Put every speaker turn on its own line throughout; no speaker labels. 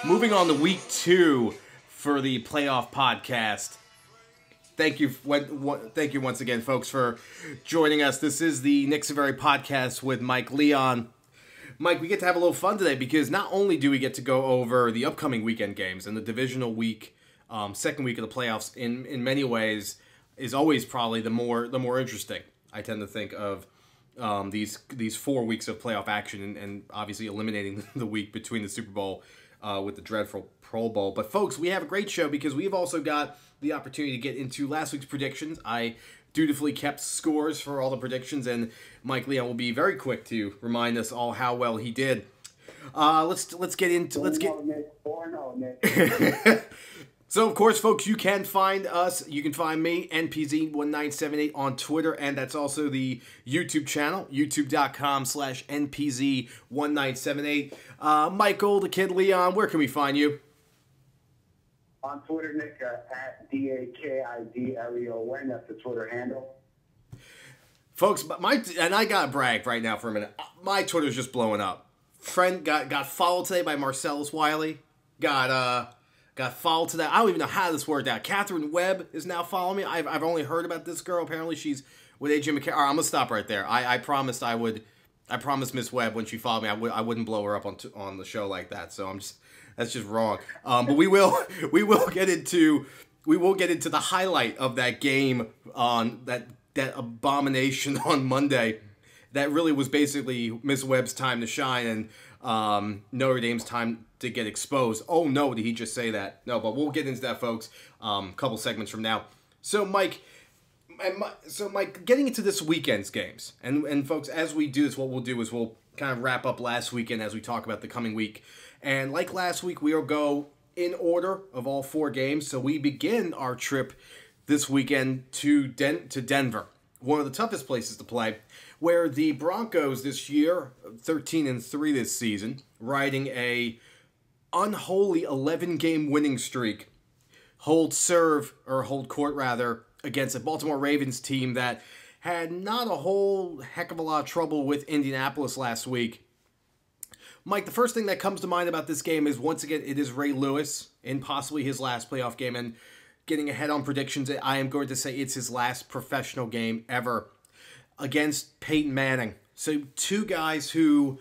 Moving on to week 2 for the playoff podcast. Thank you once again, folks, for joining us. This is the Nick Severi podcast with Mike Leon. Mike, we get to have a little fun today because not only do we get to go over the upcoming weekend games and the divisional week, second week of the playoffs, in many ways is always probably the more interesting. I tend to think of these 4 weeks of playoff action and obviously eliminating the week between the Super Bowl with the dreadful Pro Bowl. But folks, we have a great show because we've also got the opportunity to get into last week's predictions. I dutifully kept scores for all the predictions, and Mike Leon will be very quick to remind us all how well he did. Let's get into So, of course, folks, you can find us. You can find me, NPZ1978, on Twitter, and that's also the YouTube channel, youtube.com/NPZ1978. Michael, the Kid Leon, where can we find you?
On Twitter, Nick, at DAKIDLEON. That's the Twitter handle.
Folks, and I got to brag right now for a minute. My Twitter's just blowing up. Friend got followed today by Marcellus Wiley. Got followed today. I don't even know how this worked out. Catherine Webb is now following me. I've only heard about this girl. Apparently, she's with AJ McCarron. All right, I'm gonna stop right there. I promised I would. I promised Miss Webb when she followed me, I wouldn't blow her up on the show like that. So that's just wrong. But we will get into the highlight of that game on that abomination on Monday. That really was basically Miss Webb's time to shine and Notre Dame's time to get exposed. Oh no, did he just say that? No, but we'll get into that, folks, a couple segments from now. So Mike, getting into this weekend's games, and folks, as we do this, what we'll do is we'll kind of wrap up last weekend as we talk about the coming week. And like last week, we'll go in order of all 4 games. So we begin our trip this weekend to Denver, one of the toughest places to play, where the Broncos this year, 13-3 this season, riding a unholy 11-game winning streak, hold court against a Baltimore Ravens team that had not a whole heck of a lot of trouble with Indianapolis last week. Mike, the first thing that comes to mind about this game is, once again, it is Ray Lewis in possibly his last playoff game, and getting ahead on predictions, I am going to say it's his last professional game ever against Peyton Manning. So 2 guys who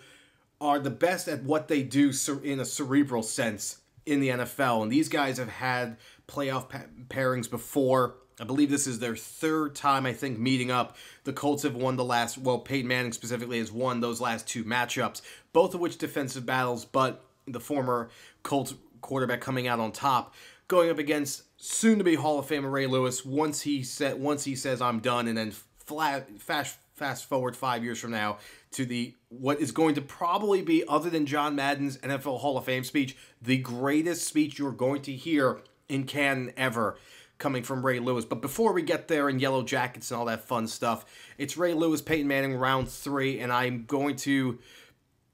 are the best at what they do in a cerebral sense in the NFL. And these guys have had playoff pairings before. I believe this is their 3rd time, meeting up. The Colts have won Peyton Manning specifically has won those last 2 matchups, both of which defensive battles, but the former Colts quarterback coming out on top, going up against soon-to-be Hall of Famer Ray Lewis once he says I'm done, and then fast forward 5 years from now to what is going to probably be, other than John Madden's NFL Hall of Fame speech, the greatest speech you're going to hear in canon ever, coming from Ray Lewis. But before we get there in yellow jackets and all that fun stuff, it's Ray Lewis, Peyton Manning, round 3, and I'm going to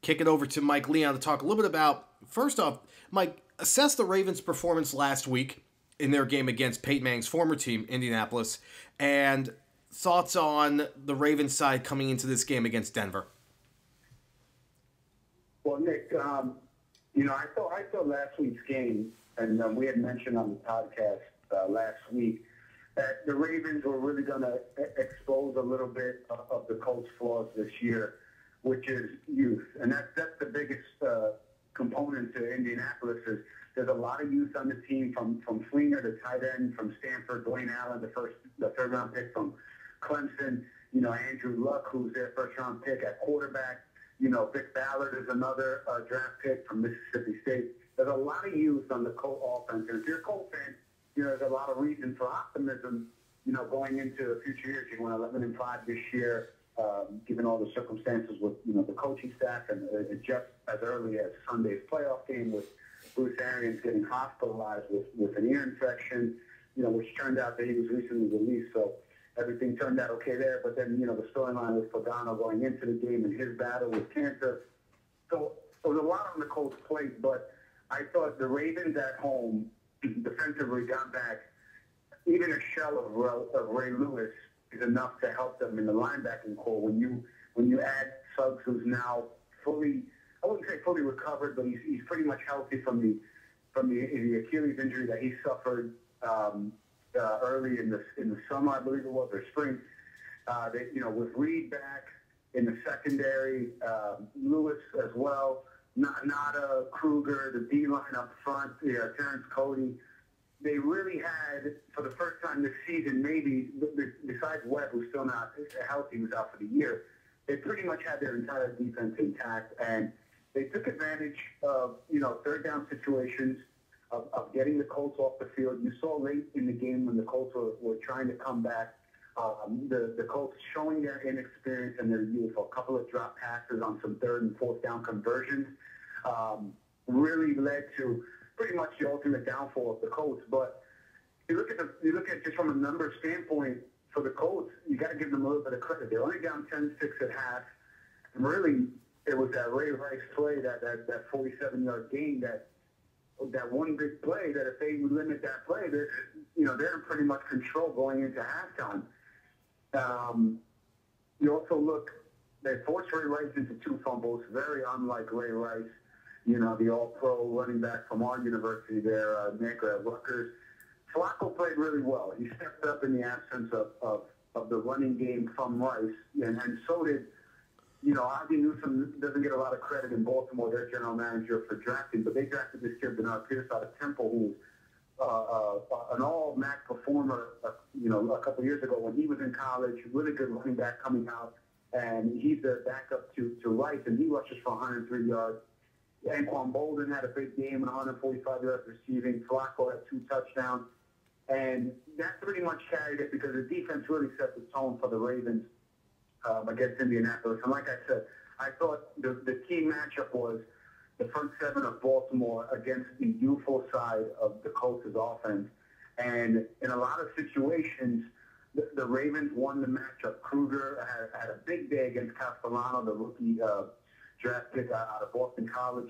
kick it over to Mike Leon to talk a little bit about, first off, Mike, assess the Ravens' performance last week in their game against Peyton Manning's former team, Indianapolis, and thoughts on the Ravens side coming into this game against Denver.
Well, Nick, I thought last week's game, and we had mentioned on the podcast last week that the Ravens were really going to expose a little bit of the Colts' flaws this year, which is youth. And that's the biggest component to Indianapolis is there's a lot of youth on the team, from Fleener, the tight end, from Stanford, Dwayne Allen, the 3rd-round pick from Clemson, Andrew Luck, who's their 1st-round pick at quarterback. Vic Ballard is another draft pick from Mississippi State. There's a lot of youth on the Colt offense. And if you're a Colt fan, there's a lot of reason for optimism, going into future years. You went 11-5 this year, given all the circumstances with, the coaching staff, and just as early as Sunday's playoff game with Bruce Arians getting hospitalized with an ear infection, which turned out that he was recently released. So everything turned out okay there. But then, the storyline with Pagano going into the game and his battle with cancer. So there was a lot on the Colts' plate, but I thought the Ravens at home defensively got back. Even a shell of Ray Lewis is enough to help them in the linebacking core. When you add Suggs, who's now fully, I wouldn't say fully recovered, but he's pretty much healthy from the from the Achilles injury that he suffered early in the summer, I believe it was, or spring. With Reed back in the secondary, Lewis as well, Nada, Kruger, the D-line up front, Terrence Cody. They really had, for the first time this season, maybe, besides Webb, who's still not healthy, who's out for the year, they pretty much had their entire defense intact, and they took advantage of, third down situations, of getting the Colts off the field. You saw late in the game when the Colts were trying to come back, the Colts showing their inexperience and their youth. A couple of drop passes on some third and fourth down conversions really led to pretty much the ultimate downfall of the Colts. But you look at just from a numbers standpoint for the Colts, you got to give them a little bit of credit. They're only down 10-6 at half, and really it was that Ray Rice play, that 47-yard gain, that one big play, that if they limit that play, they're in pretty much control going into halftime. You also look, they forced Ray Rice into 2 fumbles, very unlike Ray Rice, the all-pro running back from our university there, Nick at Rutgers. Flacco played really well. He stepped up in the absence of the running game from Rice, and so did, Ozzie Newsome doesn't get a lot of credit in Baltimore, their general manager, for drafting, but they drafted this kid, Bernard Pierce, out of Temple, who's an all-MAC performer, a couple years ago when he was in college, really good running back coming out, and he's the backup to Rice, and he rushes for 103 yards. Anquan Bolden had a big game, 145 yards receiving. Flacco had 2 touchdowns, and that pretty much carried it because the defense really set the tone for the Ravens against Indianapolis. And like I said, I thought the key matchup was the front seven of Baltimore against the youthful side of the Colts' offense. And in a lot of situations, the Ravens won the matchup. Kruger had a big day against Castellano, the rookie draft pick out of Boston College,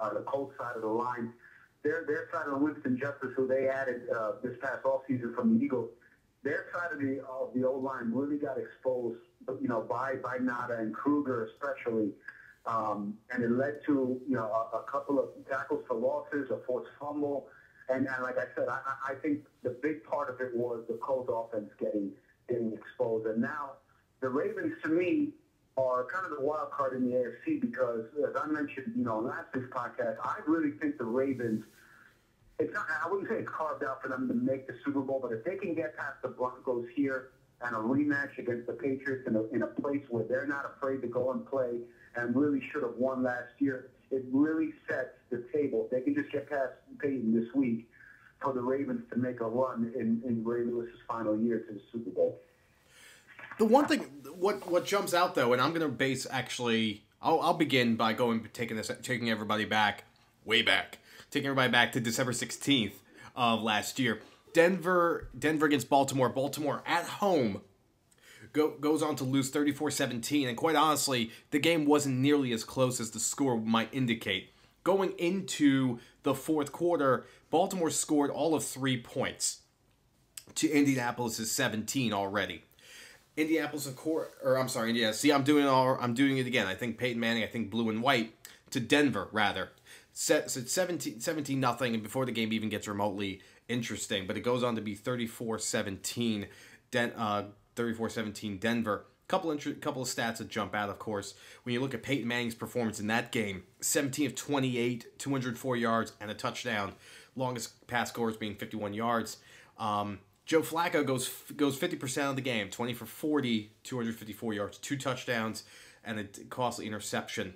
on the Colts side of the line. Their side of Winston Justice, who they added this past offseason from the Eagles, their side of the O-line really got exposed, by Nada and Kruger especially. And it led to, a couple of tackles for losses, a forced fumble. And like I said, I think the big part of it was the Colts offense getting exposed. And now the Ravens, to me, are kind of the wild card in the AFC because, as I mentioned, last week's podcast, I really think the Ravens, I wouldn't say it's carved out for them to make the Super Bowl, but if they can get past the Broncos here and a rematch against the Patriots in a place where they're not afraid to go and play and really should have won last year, it really sets the table. If they can just get past Peyton this week for the Ravens to make a run in Ray Lewis's final year to the Super Bowl.
The one thing, what jumps out though, and I'm going to base actually, I'll begin by taking everybody back, way back, taking everybody back to December 16th of last year. Denver against Baltimore. Baltimore at home goes on to lose 34-17, and quite honestly, the game wasn't nearly as close as the score might indicate. Going into the fourth quarter, Baltimore scored all of 3 points to Indianapolis' 17 already. Indiana. See, I'm doing it again. I think Peyton Manning, I think blue and white to Denver rather. So it's 17-0, and before the game even gets remotely interesting, but it goes on to be 34-17. 34-17 Denver. Couple of stats that jump out, of course. When you look at Peyton Manning's performance in that game, 17 of 28, 204 yards, and a touchdown. Longest pass scores being 51 yards. Joe Flacco goes 50% of the game, 20 for 40, 254 yards, 2 touchdowns, and a costly interception.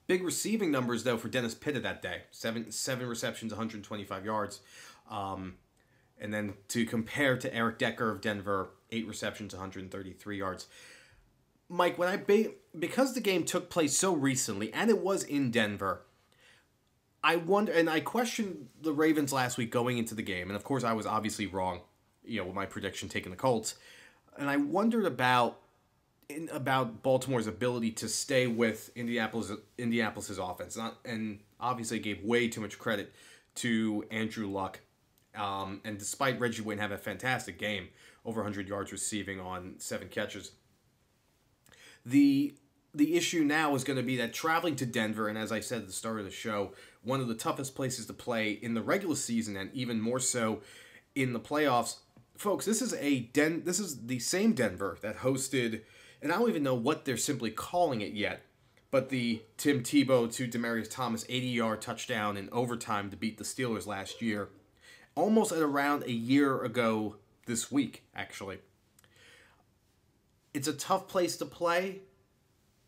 Big receiving numbers, though, for Dennis Pitta that day. Seven receptions, 125 yards. And then to compare to Eric Decker of Denver, 8 receptions, 133 yards. Mike, because the game took place so recently, and it was in Denver, I wonder, and I questioned the Ravens last week going into the game, and of course I was obviously wrong, with my prediction taking the Colts, and I wondered about Baltimore's ability to stay with Indianapolis's offense, and obviously gave way too much credit to Andrew Luck, and despite Reggie Wayne having a fantastic game, over 100 yards receiving on 7 catches, the issue now is going to be that traveling to Denver, and as I said at the start of the show, one of the toughest places to play in the regular season and even more so in the playoffs. Folks, this is the same Denver that hosted, and I don't even know what they're simply calling it yet, but the Tim Tebow to Demaryius Thomas 80-yard touchdown in overtime to beat the Steelers last year, almost at around a year ago this week, actually. It's a tough place to play,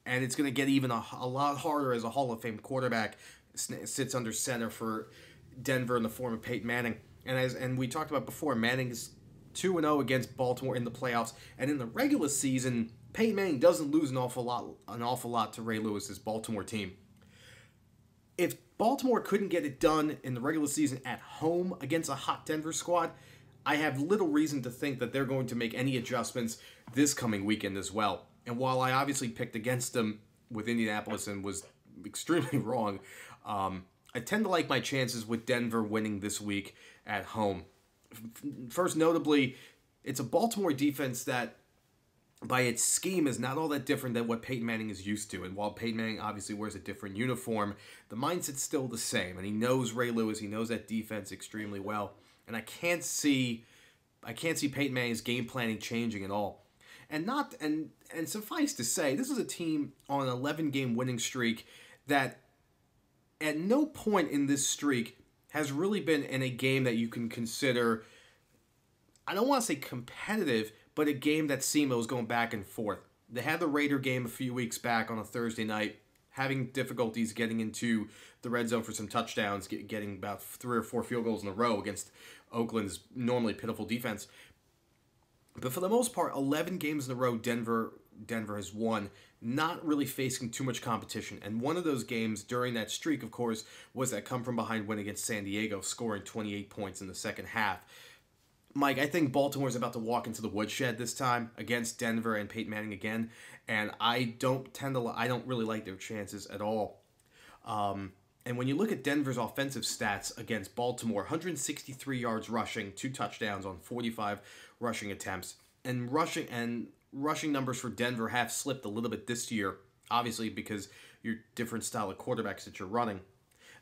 and it's going to get even a lot harder as a Hall of Fame quarterback sits under center for Denver in the form of Peyton Manning. And we talked about before, Manning is 2-0 against Baltimore in the playoffs, and in the regular season, Peyton Manning doesn't lose an awful lot to Ray Lewis's Baltimore team. If Baltimore couldn't get it done in the regular season at home against a hot Denver squad, I have little reason to think that they're going to make any adjustments this coming weekend as well. And while I obviously picked against them with Indianapolis and was extremely wrong, I tend to like my chances with Denver winning this week at home. First, notably, it's a Baltimore defense that, by its scheme, is not all that different than what Peyton Manning is used to. And while Peyton Manning obviously wears a different uniform, the mindset's still the same. And he knows Ray Lewis. He knows that defense extremely well. And I can't see Peyton Manning's game planning changing at all. And suffice to say, this is a team on an 11-game winning streak that at no point in this streak has really been in a game that you can consider, I don't want to say competitive, but a game that seemed it was going back and forth. They had the Raider game a few weeks back on a Thursday night, having difficulties getting into the red zone for some touchdowns, getting about 3 or 4 field goals in a row against Oakland's normally pitiful defense. But for the most part, 11 games in a row Denver has won, not really facing too much competition. And one of those games during that streak, of course, was that come-from-behind win against San Diego, scoring 28 points in the second half. Mike, I think Baltimore's about to walk into the woodshed this time against Denver and Peyton Manning again, and I don't really like their chances at all. And when you look at Denver's offensive stats against Baltimore, 163 yards rushing, 2 touchdowns on 45 rushing attempts, and rushing numbers for Denver have slipped a little bit this year, obviously because your different style of quarterbacks that you're running.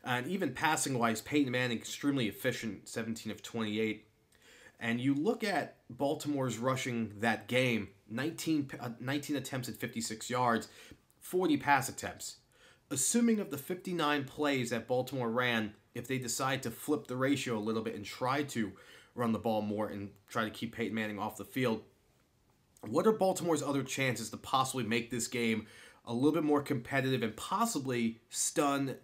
And even passing-wise, Peyton Manning extremely efficient, 17 of 28. And you look at Baltimore's rushing that game, 19 attempts at 56 yards, 40 pass attempts. Assuming of the 59 plays that Baltimore ran, if they decide to flip the ratio a little bit and try to run the ball more and try to keep Peyton Manning off the field, what are Baltimore's other chances to possibly make this game a little bit more competitive and possibly stun,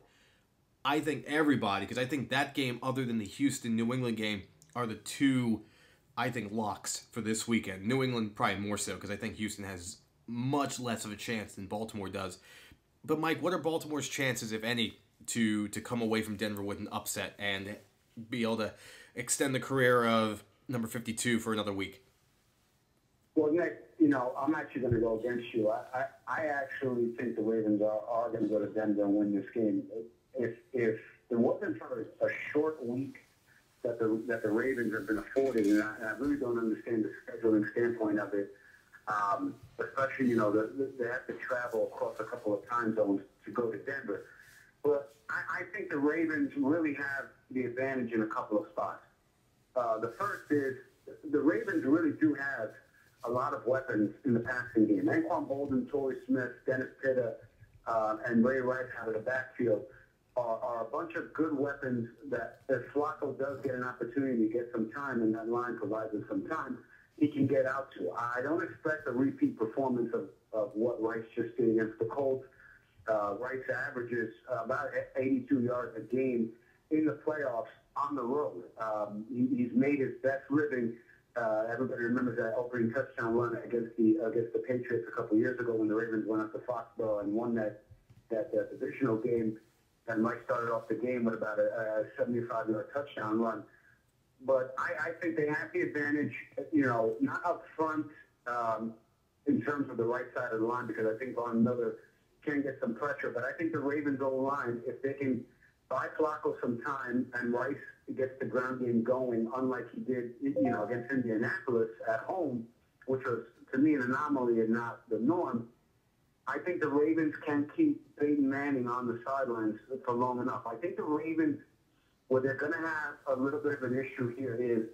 I think, everybody? Because I think that game, other than the Houston-New England game, are the two, I think, locks for this weekend. New England probably more so, because I think Houston has much less of a chance than Baltimore does. But, Mike, what are Baltimore's chances, if any, to come away from Denver with an upset and be able to extend the career of number 52 for another week?
Well, Nick, I'm actually going to go against you. I actually think the Ravens are going to go to Denver and win this game. If it wasn't for a short week that the Ravens have been afforded, and I really don't understand the scheduling standpoint of it, especially, they have to travel across a couple of time zones to go to Denver. But I think the Ravens really have the advantage in a couple of spots. The first is the Ravens really do have a lot of weapons in the passing game. Anquan Bolden, Torrey Smith, Dennis Pitta, and Ray Rice out of the backfield are a bunch of good weapons that if Flacco does get an opportunity to get some time and that line provides him some time, he can get out to. I don't expect a repeat performance of what Rice just did against the Colts. Rice averages about 82 yards a game in the playoffs on the road. He's made his best living. Everybody remembers that opening touchdown run against the Patriots a couple years ago when the Ravens went up to Foxborough and won that divisional game. And Mike started off the game with about a 75-yard touchdown run. But I think they have the advantage, not up front in terms of the right side of the line, because I think Von Miller can get some pressure. But I think the Ravens' O-line, if they can buy Flacco some time and Rice gets the ground game going, unlike he did, against Indianapolis at home, which was, to me, an anomaly and not the norm, I think the Ravens can keep Peyton Manning on the sidelines for long enough. I think the Ravens, where they're going to have a little bit of an issue here is,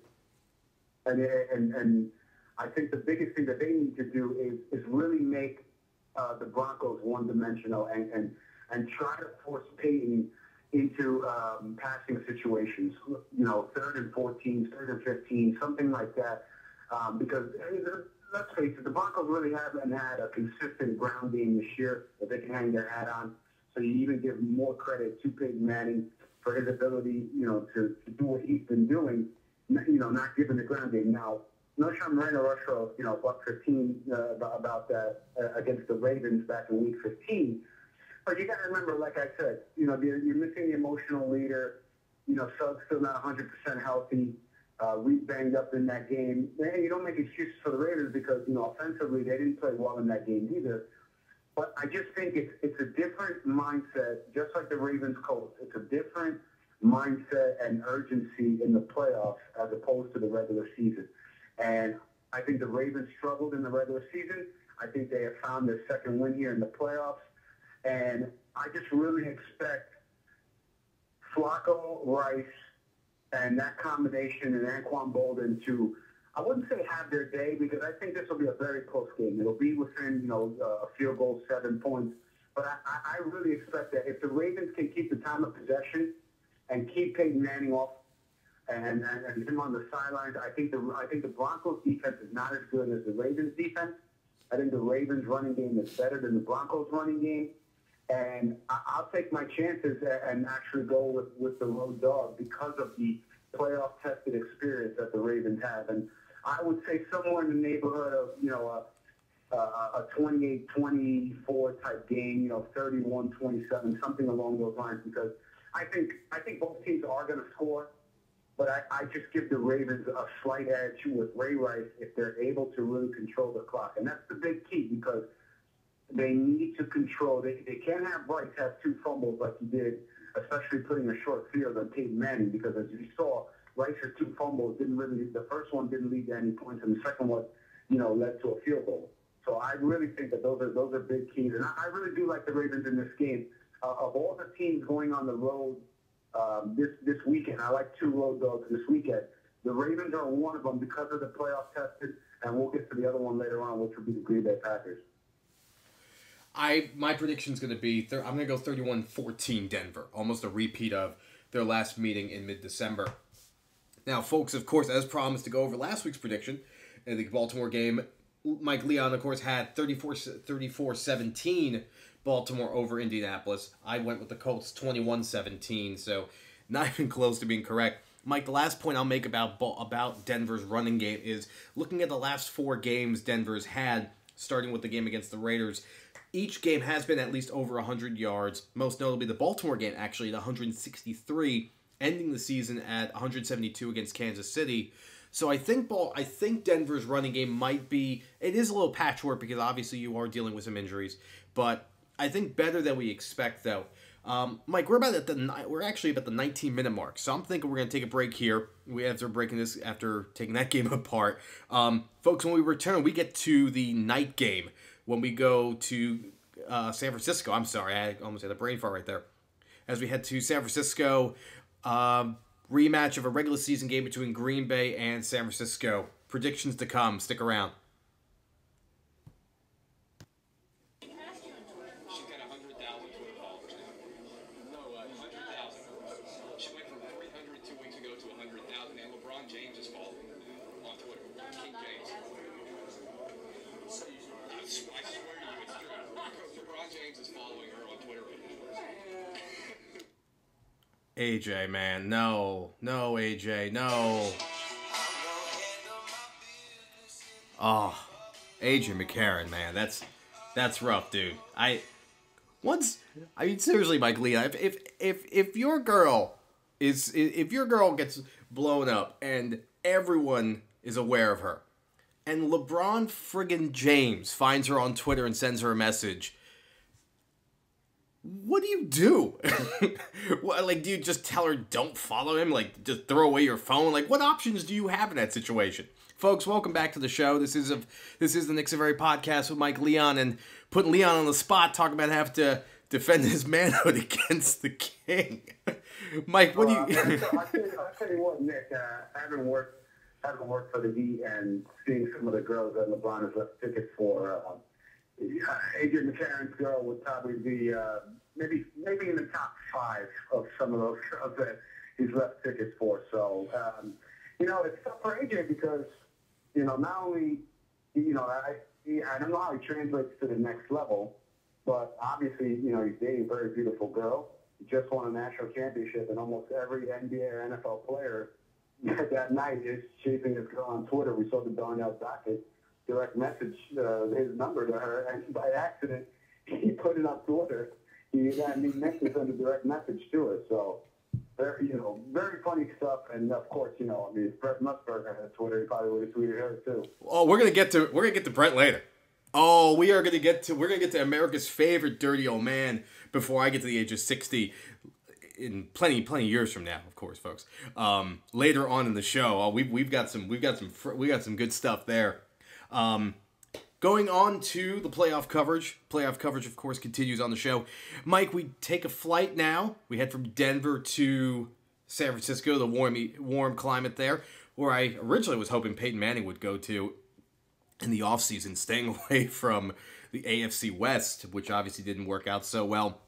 and I think the biggest thing that they need to do is really make the Broncos one-dimensional and try to force Peyton into passing situations, 3rd and 14, 3rd and 15, something like that, because let's face it, the Broncos really haven't had a consistent ground game this year that they can hang their hat on. So you even give more credit to Peyton Manning for his ability, to do what he's been doing, not giving the ground game. Now, no Sean Moreno rushed for, buck 15 about that against the Ravens back in week 15. But you got to remember, like I said, you're missing the emotional leader. Suggs still not 100% healthy. Reed banged up in that game. And you don't make excuses for the Raiders because, offensively, they didn't play well in that game either. But I just think it's a different mindset, just like the Ravens Colts. It's a different mindset and urgency in the playoffs as opposed to the regular season. And I think the Ravens struggled in the regular season. I think they have found their second win here in the playoffs. And I just really expect Flacco, Rice, and that combination and Anquan Bolden to, I wouldn't say have their day, because I think this will be a very close game. It'll be within, a field goal, 7 points. But I really expect that if the Ravens can keep the time of possession and keep Peyton Manning off and him on the sidelines, I think the Broncos defense is not as good as the Ravens defense. I think the Ravens running game is better than the Broncos running game. And I'll take my chances and actually go with the road dog because of the playoff-tested experience that the Ravens have. And I would say somewhere in the neighborhood of, a 28-24 type game, 31-27, something along those lines, because I think both teams are going to score, but I just give the Ravens a slight edge with Ray Rice if they're able to really control the clock. And that's the big key, because they need to control. They can't have Rice have 2 fumbles like he did, especially putting a short field on Peyton Manning, because as you saw, Rice's 2 fumbles the first one didn't lead to any points, and the second one, led to a field goal. So I really think that those are big keys. And I really do like the Ravens in this game. Of all the teams going on the road this weekend, I like 2 road dogs this weekend. The Ravens are one of them because of the playoff tested, and we'll get to the other one later on, which will be the Green Bay Packers.
My prediction is going to be, I'm going to go 31-14 Denver, almost a repeat of their last meeting in mid-December. Now, folks, of course, as promised to go over last week's prediction in the Baltimore game, Mike Leon, of course, had 34-17 Baltimore over Indianapolis. I went with the Colts 21-17, so not even close to being correct. Mike, the last point I'll make about Denver's running game is looking at the last 4 games Denver's had, starting with the game against the Raiders. Each game has been at least over 100 yards, most notably the Baltimore game, actually, at 163, ending the season at 172 against Kansas City. So I think Denver's running game might be, it is a little patchwork because obviously you are dealing with some injuries, but I think better than we expect, though. Mike, we're actually about the 19-minute mark, so I'm thinking we're going to take a break here. After taking that game apart. Folks, when we return, we get to the night game when we go to San Francisco. I'm sorry, I almost had a brain fart right there. As we head to San Francisco, rematch of a regular season game between Green Bay and San Francisco. Predictions to come. Stick around. AJ, man, no, AJ, no. Oh, AJ McCarron, man, that's rough, dude. Seriously, Mike Leon, if your girl gets blown up and everyone is aware of her, and LeBron friggin' James finds her on Twitter and sends her a message, what do you do? Do you just tell her don't follow him? Just throw away your phone? What options do you have in that situation? Folks, welcome back to the show. This is the Knicks of Very podcast with Mike Leon, and putting Leon on the spot, talking about having to defend his manhood against the King. Mike, what do you?
I'll tell you what, Nick. Having worked for the Heat and seeing some of the girls that LeBron has left tickets for, Adrian McCarron's girl would probably be maybe in the top 5 of some of those girls that he's left tickets for. So it's tough for AJ because not only I don't know how he translates to the next level, but obviously he's dating a very beautiful girl. He just won a national championship, and almost every NBA or NFL player that night is chasing his girl on Twitter. We saw the Darnell Dockett direct message his number to her, and by accident he put it on Twitter. He messaged on the direct message to her. So very funny stuff. And of course, if Brett Musburger had Twitter, he probably would have tweeted her too.
Oh, we're gonna get to Brett later. Oh, we're gonna get to America's favorite dirty old man before I get to the age of 60. In plenty years from now, of course, folks. Later on in the show, we've got some good stuff there. Going on to the playoff coverage. Playoff coverage, of course, continues on the show. Mike, we take a flight now. We head from Denver to San Francisco, the warm climate there, where I originally was hoping Peyton Manning would go to in the offseason, staying away from the AFC West, which obviously didn't work out so well.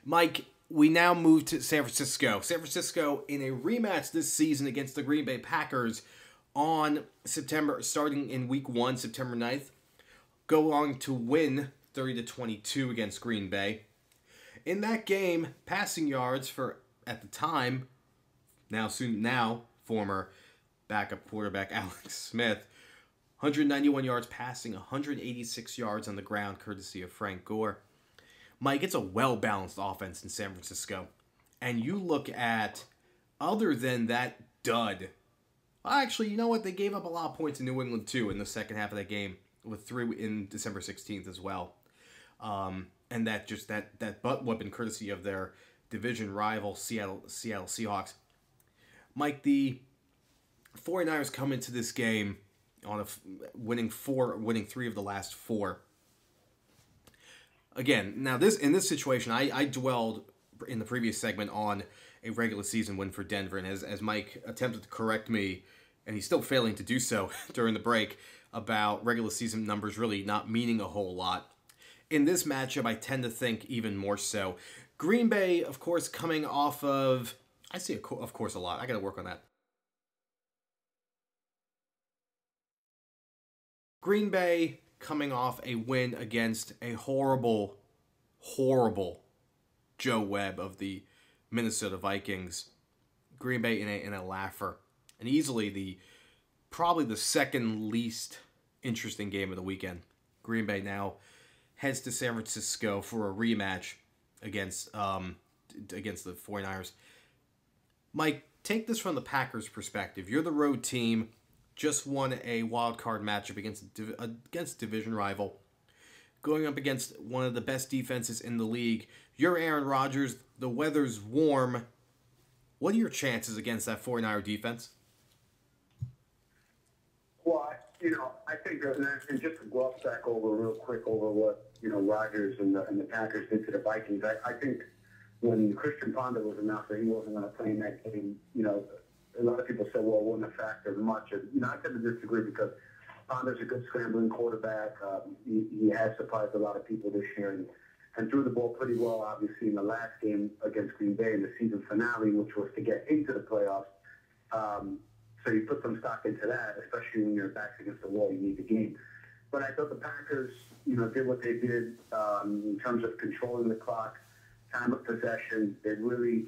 Mike, we now move to San Francisco. San Francisco in a rematch this season against the Green Bay Packers on starting in week 1, September 9th. Go on to win 30-22 against Green Bay. In that game, passing yards for, at the time, now former backup quarterback Alex Smith, 191 yards passing, 186 yards on the ground, courtesy of Frank Gore. Mike, it's a well-balanced offense in San Francisco. And you look at, other than that dud, actually, you know what? They gave up a lot of points in New England, too, in the second half of that game, with 3 in December 16th as well. And that butt whooping courtesy of their division rival, Seattle Seahawks. Mike, the 49ers come into this game on winning 3 of the last 4. Again, now in this situation, I dwelled in the previous segment on a regular season win for Denver, and as Mike attempted to correct me, and he's still failing to do so during the break, about regular season numbers really not meaning a whole lot. In this matchup, I tend to think even more so. Green Bay, of course, coming off of... I say, of course, a lot. I got to work on that. Green Bay coming off a win against a horrible Joe Webb of the Minnesota Vikings. Green Bay in a laugher. And easily probably the second least interesting game of the weekend. Green Bay now heads to San Francisco for a rematch against the 49ers. Mike, take this from the Packers' perspective. You're the road team, just won a wild card matchup against division rival, going up against one of the best defenses in the league. You're Aaron Rodgers. The weather's warm. What are your chances against that 49er defense?
Well, I think, and just to gloss back over real quick over what, Rodgers and the Packers did to the Vikings, I think when Christian Ponder was announced that he wasn't going to play in that game, a lot of people said, well, it wouldn't have factored much. And, I tend to disagree because Ponder's a good scrambling quarterback. He has surprised a lot of people this year and threw the ball pretty well, obviously, in the last game against Green Bay in the season finale, which was to get into the playoffs. So you put some stock into that, especially when your back's against the wall, you need the game. But I thought the Packers, did what they did in terms of controlling the clock, time of possession. They really,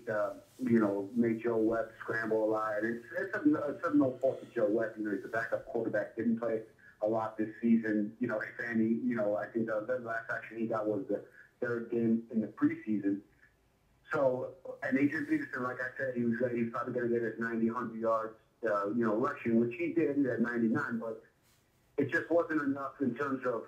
made Joe Webb scramble a lot. It's of no fault to Joe Webb. He's a backup quarterback, didn't play a lot this season. If any, I think the last action he got was the third game in the preseason. So, and Adrian Peterson, like I said, he's probably going to get his 90, 100 yards, rushing, which he did. He had 99, but it just wasn't enough in terms of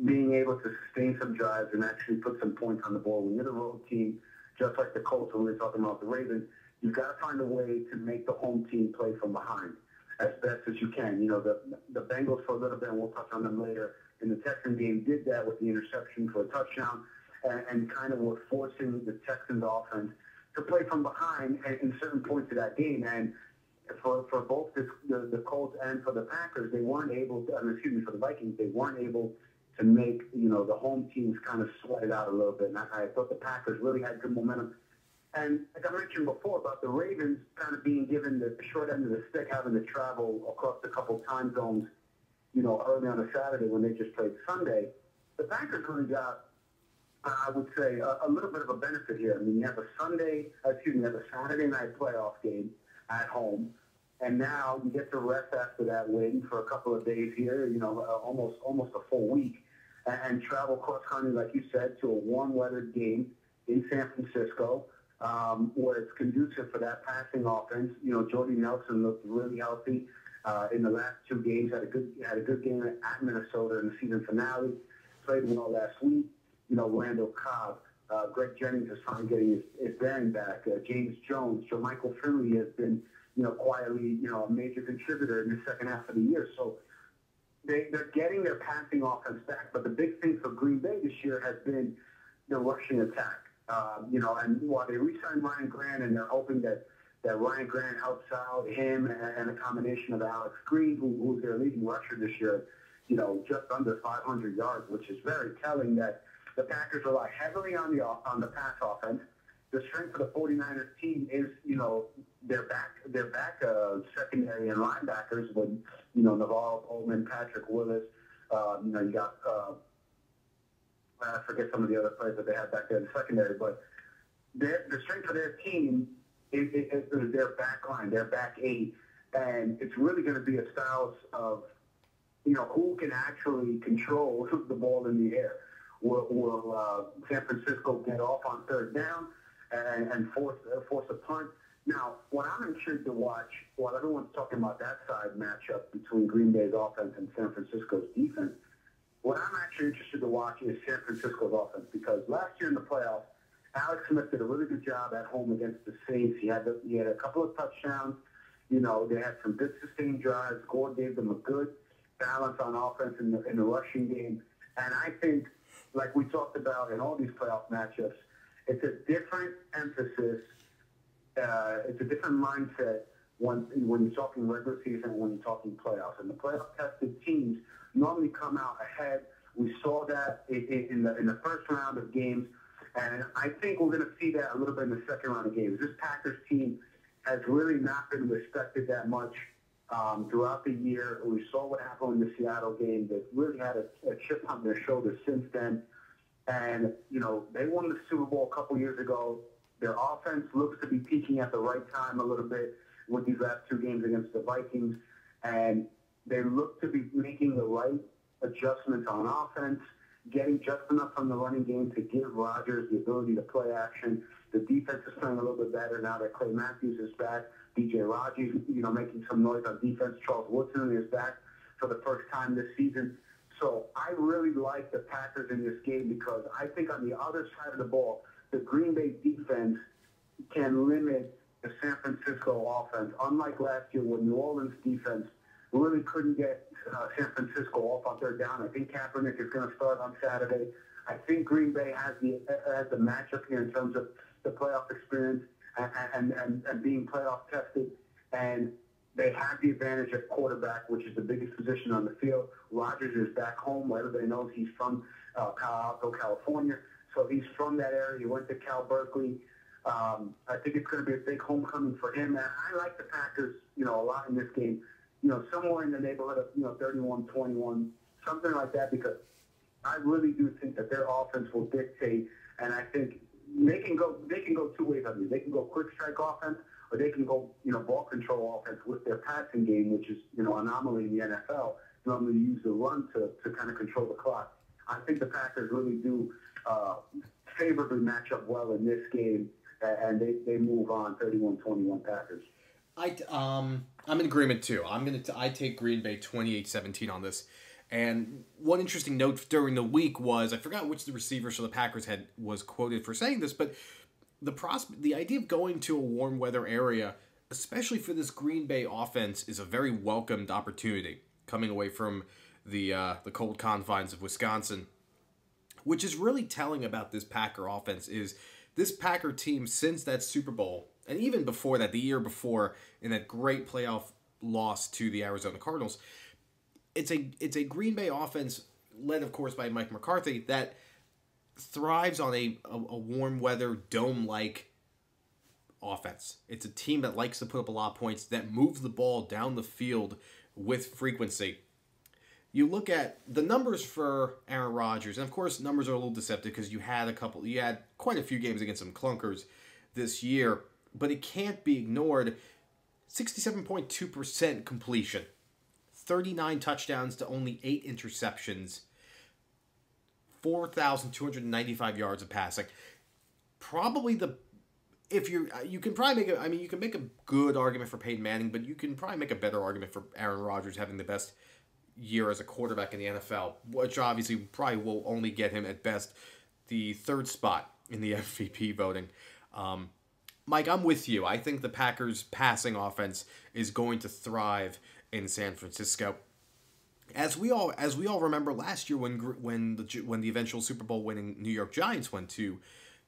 being able to sustain some drives and actually put some points on the board. When you're the road team, just like the Colts, when we were talking about the Ravens, you've got to find a way to make the home team play from behind. as best as you can. You know, the Bengals for a little bit, and we'll touch on them later, in the Texans game did that with the interception for a touchdown and kind of were forcing the Texans offense to play from behind in certain points of that game. And for both the Colts and for the Packers, they weren't able to, for the Vikings, they weren't able to make, you know, the home teams kind of sweat it out a little bit. And I thought the Packers really had good momentum. And like I mentioned before about the Ravens kind of being given the short end of the stick, having to travel across a couple time zones, you know, early on a Saturday when they just played Sunday, the Packers really got, I would say, a little bit of a benefit here. I mean, you have a Saturday night playoff game at home, and now you get to rest after that win for a couple of days here, you know, almost a full week, and travel cross-country, like you said, to a warm-weathered game in San Francisco, where it's conducive for that passing offense. You know, Jordy Nelson looked really healthy in the last two games. Had a good game at Minnesota in the season finale. Played well last week. You know, Randall Cobb, Greg Jennings is finally getting his bearing back. James Jones, Jermichael Finley has been, you know, quietly, you know, a major contributor in the second half of the year. So they're getting their passing offense back. But the big thing for Green Bay this year has been the rushing attack. You know, and while they re-signed Ryan Grant, and they're hoping that Ryan Grant helps out him and a combination of Alex Green, who's their leading rusher this year, you know, just under 500 yards, which is very telling that the Packers rely heavily on the pass offense. The strength of the 49ers team is, you know, their back secondary and linebackers with, you know, Navarro Bowman, Patrick Willis. You know, you got I forget some of the other players that they had back there in the secondary, but the strength of their team is their back line, their back eight, and it's really going to be a styles of, you know, who can actually control the ball in the air. Will San Francisco get off on third down and force a punt? Now, what I'm intrigued to watch, while everyone's talking about that side matchup between Green Bay's offense and San Francisco's defense, what I'm actually interested to watch is San Francisco's offense, because last year in the playoffs, Alex Smith did a really good job at home against the Saints. He had a couple of touchdowns. You know, they had some good sustained drives. Gore gave them a good balance on offense in the rushing game. And I think, like we talked about in all these playoff matchups, it's a different emphasis. It's a different mindset when you're talking regular season and when you're talking playoffs. And the playoff-tested teams normally come out ahead. We saw that in the first round of games, and I think we're going to see that a little bit in the second round of games. This Packers team has really not been respected that much throughout the year. We saw what happened in the Seattle game. They've really had a chip on their shoulder since then. And, you know, they won the Super Bowl a couple years ago. Their offense looks to be peaking at the right time a little bit with these last two games against the Vikings. And they look to be making the right adjustments on offense, getting just enough from the running game to give Rodgers the ability to play action. The defense is playing a little bit better now that Clay Matthews is back. DJ Rogers, you know, making some noise on defense. Charles Woodson is back for the first time this season. So I really like the Packers in this game because I think on the other side of the ball, the Green Bay defense can limit the San Francisco offense. Unlike last year when New Orleans defense really couldn't get San Francisco off on third down. I think Kaepernick is going to start on Saturday. I think Green Bay has the matchup here in terms of the playoff experience and being playoff tested. And they have the advantage at quarterback, which is the biggest position on the field. Rodgers is back home. Everybody knows he's from Palo Alto, California. So he's from that area. He went to Cal Berkeley. I think it's going to be a big homecoming for him. And I like the Packers, you know, a lot in this game. You know, somewhere in the neighborhood of, you know, 31-21, something like that, because I really do think that their offense will dictate, and I think they can go two ways on this. They can go quick strike offense, or they can go, you know, ball control offense with their passing game, which is, you know, anomaly in the NFL. Normally use the run to kind of control the clock. I think the Packers really do favorably match up well in this game, and they move on 31-21 Packers.
I'm in agreement too. I take Green Bay 28-17 on this. And one interesting note during the week was, I forgot which the receivers for the Packers was quoted for saying this, but the idea of going to a warm weather area especially for this Green Bay offense, is a very welcomed opportunity coming away from the cold confines of Wisconsin. Which is really telling about this Packer offense is this Packer team since that Super Bowl, and even before that, the year before, in that great playoff loss to the Arizona Cardinals, it's a Green Bay offense led, of course, by Mike McCarthy that thrives on a warm weather dome-like offense. It's a team that likes to put up a lot of points, that moves the ball down the field with frequency. You look at the numbers for Aaron Rodgers, and of course, numbers are a little deceptive because you had quite a few games against some clunkers this year, but it can't be ignored. 67.2% completion, 39 touchdowns to only 8 interceptions, 4,295 yards of passing. Probably you can make a good argument for Peyton Manning, but you can probably make a better argument for Aaron Rodgers having the best year as a quarterback in the NFL, which obviously probably will only get him at best the third spot in the MVP voting. Mike, I'm with you. I think the Packers' passing offense is going to thrive in San Francisco. As we all remember last year when the eventual Super Bowl winning New York Giants went to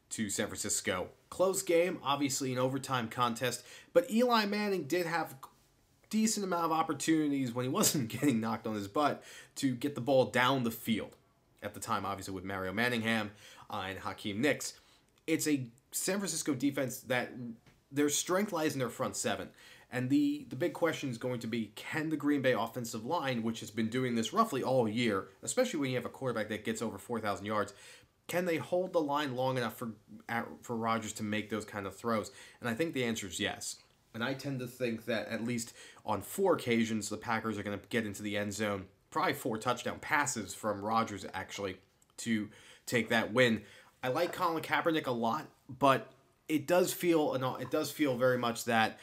San Francisco. Close game, obviously an overtime contest, but Eli Manning did have decent amount of opportunities when he wasn't getting knocked on his butt to get the ball down the field. At the time, obviously, with Mario Manningham and Hakeem Nicks. It's a San Francisco defense that their strength lies in their front seven. And the big question is going to be, can the Green Bay offensive line, which has been doing this roughly all year, especially when you have a quarterback that gets over 4,000 yards, can they hold the line long enough for Rodgers to make those kind of throws? And I think the answer is yes. And I tend to think that at least on 4 occasions, the Packers are going to get into the end zone. Probably 4 touchdown passes from Rodgers, actually, to take that win. I like Colin Kaepernick a lot, but it does feel very much that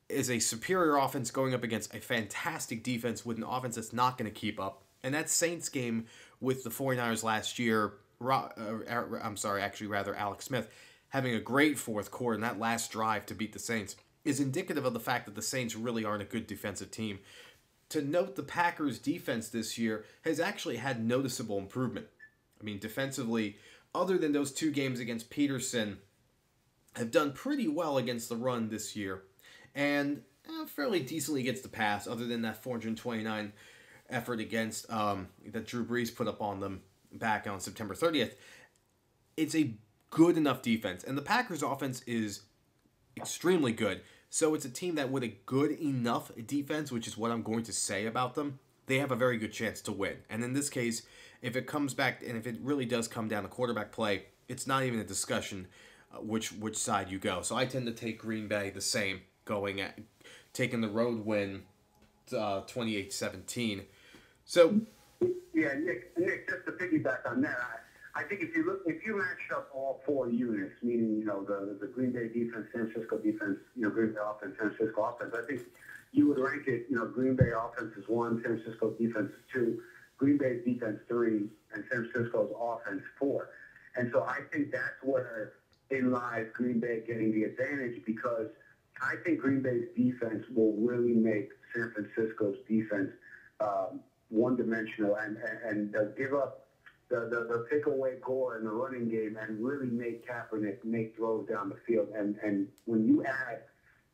is a superior offense going up against a fantastic defense with an offense that's not going to keep up. And that Saints game with the 49ers last year, Alex Smith, having a great fourth quarter and that last drive to beat the Saints, is indicative of the fact that the Saints really aren't a good defensive team. To note, the Packers' defense this year has actually had noticeable improvement. I mean, defensively, other than those 2 games against Peterson, have done pretty well against the run this year. And fairly decently against the pass, other than that 429 effort against that Drew Brees put up on them back on September 30th. It's a good enough defense. And the Packers' offense is extremely good. So it's a team that with a good enough defense, which is what I'm going to say about them, they have a very good chance to win. And in this case, if it comes back and if it really does come down to quarterback play, it's not even a discussion which side you go. So I tend to take Green Bay the same, taking the road win 28-17. So
yeah, Nick, just to piggyback on that, I think if you matched up all 4 units, meaning the Green Bay defense, San Francisco defense, Green Bay offense, San Francisco offense, I think you would rank it. Green Bay offense is 1, San Francisco defense is 2, Green Bay's defense 3, and San Francisco's offense 4. And so I think that's where it lies Green Bay getting the advantage, because I think Green Bay's defense will really make San Francisco's defense one-dimensional, and they'll give up. They'll take away Gore in the running game and really make Kaepernick make throws down the field. And when you add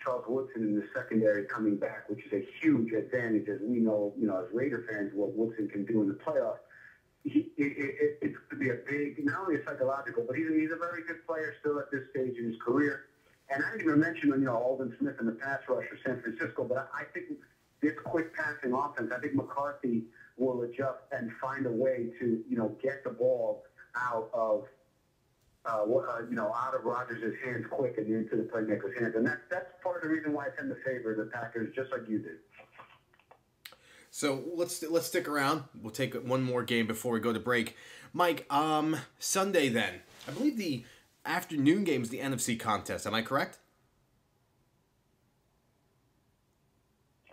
Charles Woodson in the secondary coming back, which is a huge advantage, as we know, as Raider fans, what Woodson can do in the playoffs, it's going to be a big, not only a psychological, but he's a very good player still at this stage in his career. And I didn't even mention, Aldon Smith in the pass rush for San Francisco, but I think this quick passing offense, I think McCarthy will adjust and find a way to, get the ball out of Rodgers' hands quick and into the playmaker's hands. And that's part of the reason why I tend to favor the Packers, just like you did.
So let's stick around. We'll take one more game before we go to break. Mike, Sunday then. I believe the afternoon game is the NFC contest. Am I correct?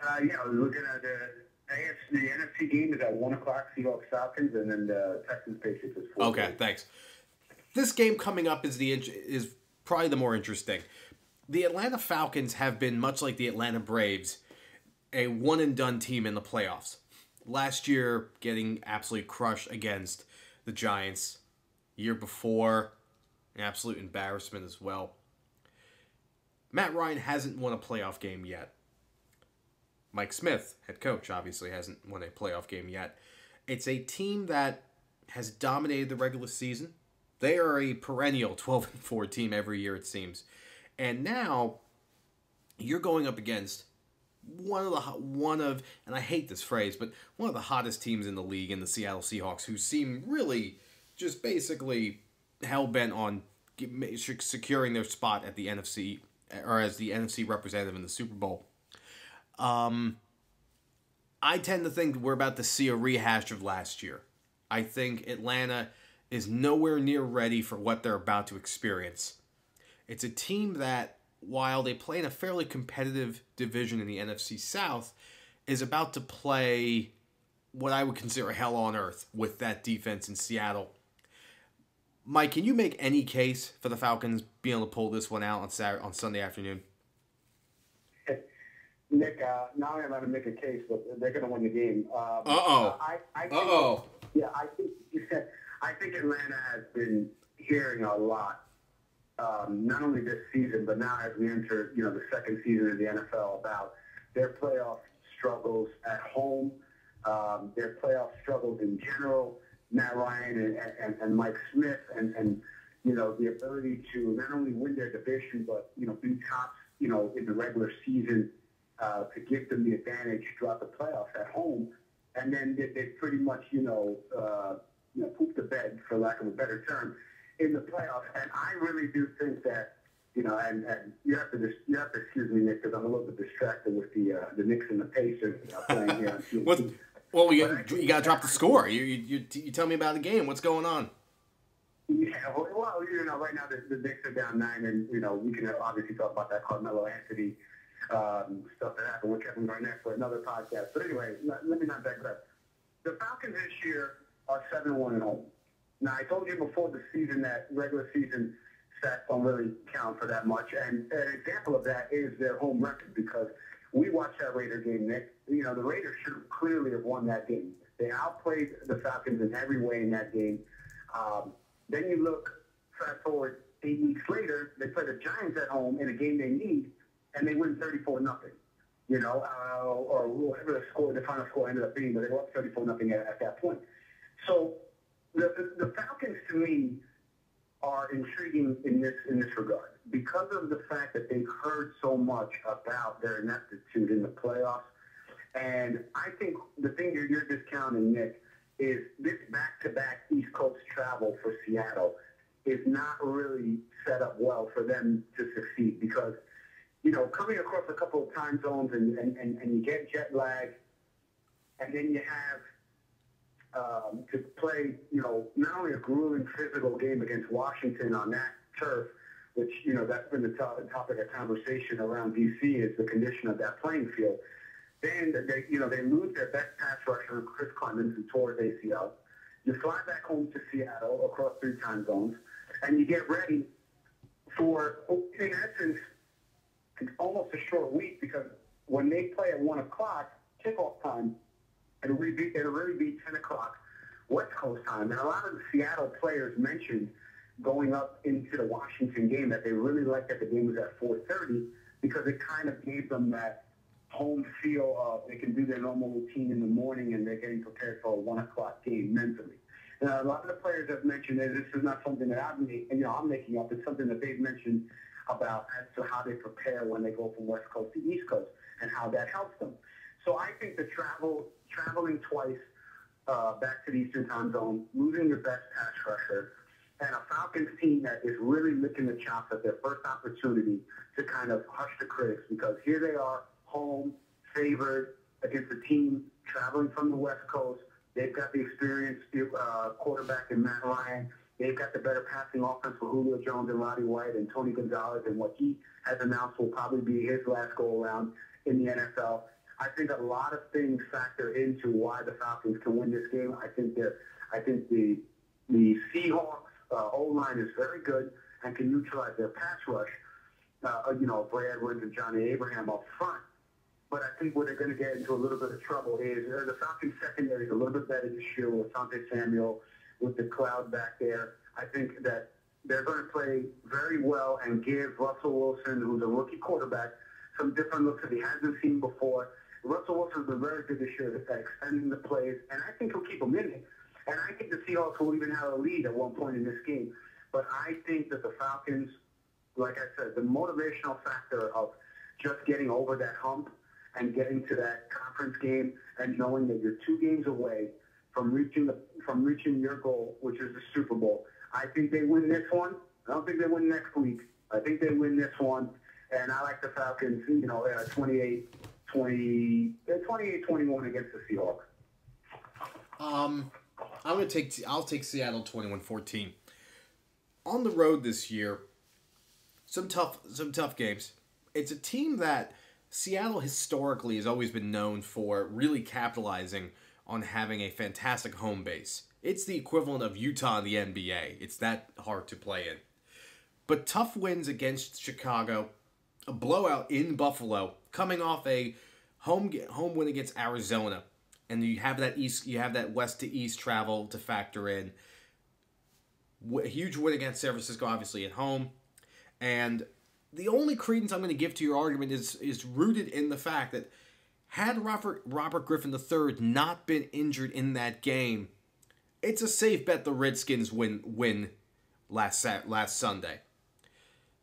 Yeah, we're looking at the NFC game is at 1 o'clock, Seahawks Falcons, and then the Texans Patriots is 4.
Okay, thanks. This game coming up is probably the more interesting. the Atlanta Falcons have been, much like the Atlanta Braves, a one-and-done team in the playoffs. Last year, getting absolutely crushed against the Giants. Year before, an absolute embarrassment as well. Matt Ryan hasn't won a playoff game yet. Mike Smith, head coach, obviously hasn't won a playoff game yet. It's a team that has dominated the regular season. They are a perennial 12-4 team every year, it seems. And now you're going up against one of, and I hate this phrase, but one of the hottest teams in the league, in the Seattle Seahawks, who seem really just basically hell-bent on securing their spot at the NFC, or as the NFC representative in the Super Bowl. I tend to think we're about to see a rehash of last year. I think Atlanta is nowhere near ready for what they're about to experience. It's a team that, while they play in a fairly competitive division in the NFC South, is about to play what I would consider hell on earth with that defense in Seattle. Mike, can you make any case for the Falcons being able to pull this one out on Sunday afternoon?
Nick, now I'm going to make a case, but they're going to win the game. Yeah, I think Atlanta has been hearing a lot, not only this season, but now as we enter, the second season of the NFL, about their playoff struggles at home, their playoff struggles in general. Matt Ryan and Mike Smith, and the ability to not only win their division, but be tops, in the regular season, to give them the advantage throughout the playoffs at home. And then they pretty much, poop the bed, for lack of a better term, in the playoffs. And I really do think that, and you have to excuse me, Nick, because I'm a little bit distracted with the Knicks and the Pacers playing here on TV.
Well, you got to drop the score. You tell me about the game. What's going on?
Yeah, well, right now the Knicks are down 9, and, we can obviously talk about that Carmelo Anthony stuff that happened with Kevin Garnett for another podcast. But anyway, let me not digress. The Falcons this year are 7-1 at home. Now, I told you before the season that regular season stats don't really count for that much, and an example of that is their home record, because we watched that Raider game, Nick. The Raiders should clearly have won that game. They outplayed the Falcons in every way in that game. Then you look, fast forward 8 weeks later, they play the Giants at home in a game they need, and they win 34-0. Or whatever the final score ended up being, but they were up 34-0 at that point. So the Falcons, to me, are intriguing in this regard because of the fact that they've heard so much about their ineptitude in the playoffs. And I think the thing you're discounting, Nick, is this back-to-back East Coast travel for Seattle is not really set up well for them to succeed because, coming across a couple of time zones and you get jet lag, and then you have to play, not only a grueling physical game against Washington on that turf, which, that's been the topic of conversation around D.C. is the condition of that playing field. Then they lose their best pass rusher, Chris Clemens, who tore his ACL. You fly back home to Seattle across 3 time zones, and you get ready for, in essence, almost a short week, because when they play at 1 o'clock kickoff time, it'll really be 10 o'clock West Coast time. And a lot of the Seattle players mentioned going up into the Washington game that they really liked that the game was at 4:30 because it kind of gave them that home feel of they can do their normal routine in the morning and they're getting prepared for a 1 o'clock game mentally. Now, a lot of the players have mentioned that this is not something that I'm making up. It's something that they've mentioned about as to how they prepare when they go from West Coast to East Coast and how that helps them. So I think the traveling twice back to the Eastern time zone, losing your best pass rusher, and a Falcons team that is really licking the chops at their first opportunity to kind of hush the critics, because here they are, home, favored against a team traveling from the West Coast. They've got the experienced quarterback in Matt Ryan. They've got the better passing offense for Julio Jones and Roddy White and Tony Gonzalez, and what he has announced will probably be his last go-around in the NFL. I think a lot of things factor into why the Falcons can win this game. I think the Seahawks O-line is very good and can neutralize their pass rush. Bray Edwards and Johnny Abraham up front. But I think where they're going to get into a little bit of trouble is the Falcons secondary is a little bit better this year with Asante Samuel, with the cloud back there. I think that they're going to play very well and give Russell Wilson, who's a rookie quarterback, some different looks that he hasn't seen before. Russell Wilson's been very good this year at extending the plays, and I think he'll keep them in it. And I think the Seahawks will even have a lead at one point in this game. But I think that the Falcons, like I said, the motivational factor of just getting over that hump and getting to that conference game and knowing that you're 2 games away from reaching your goal, which is the Super Bowl. I think they win this one. I don't think they win next week. I think they win this one. And I like the Falcons, 28-21 against the Seahawks.
I'll take Seattle 21-14. On the road this year, some tough games. It's a team that Seattle historically has always been known for really capitalizing on having a fantastic home base. It's the equivalent of Utah in the NBA. It's that hard to play in. But tough wins against Chicago, a blowout in Buffalo, coming off a home win against Arizona, and you have that west to east travel to factor in. A huge win against San Francisco, obviously at home, and the only credence I'm going to give to your argument is rooted in the fact that had Robert Griffin III not been injured in that game, it's a safe bet the Redskins win last Sunday.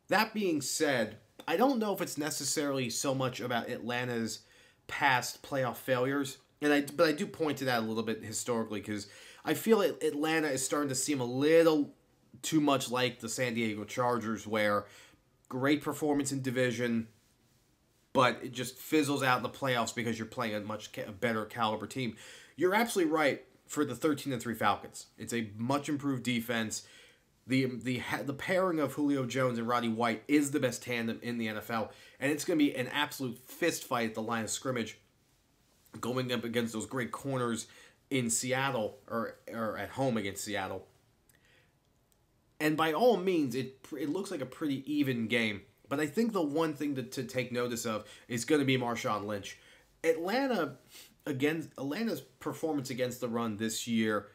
That being said, I don't know if it's necessarily so much about Atlanta's past playoff failures, but I do point to that a little bit historically because I feel Atlanta is starting to seem a little too much like the San Diego Chargers, where great performance in division, but it just fizzles out in the playoffs because you're playing a much better caliber team. You're absolutely right for the 13-3 Falcons. It's a much improved defense. The pairing of Julio Jones and Roddy White is the best tandem in the NFL, and it's going to be an absolute fist fight at the line of scrimmage, going up against those great corners in Seattle or at home against Seattle. And by all means, it looks like a pretty even game. But I think the one thing to take notice of is going to be Marshawn Lynch. Atlanta's performance against the run this year,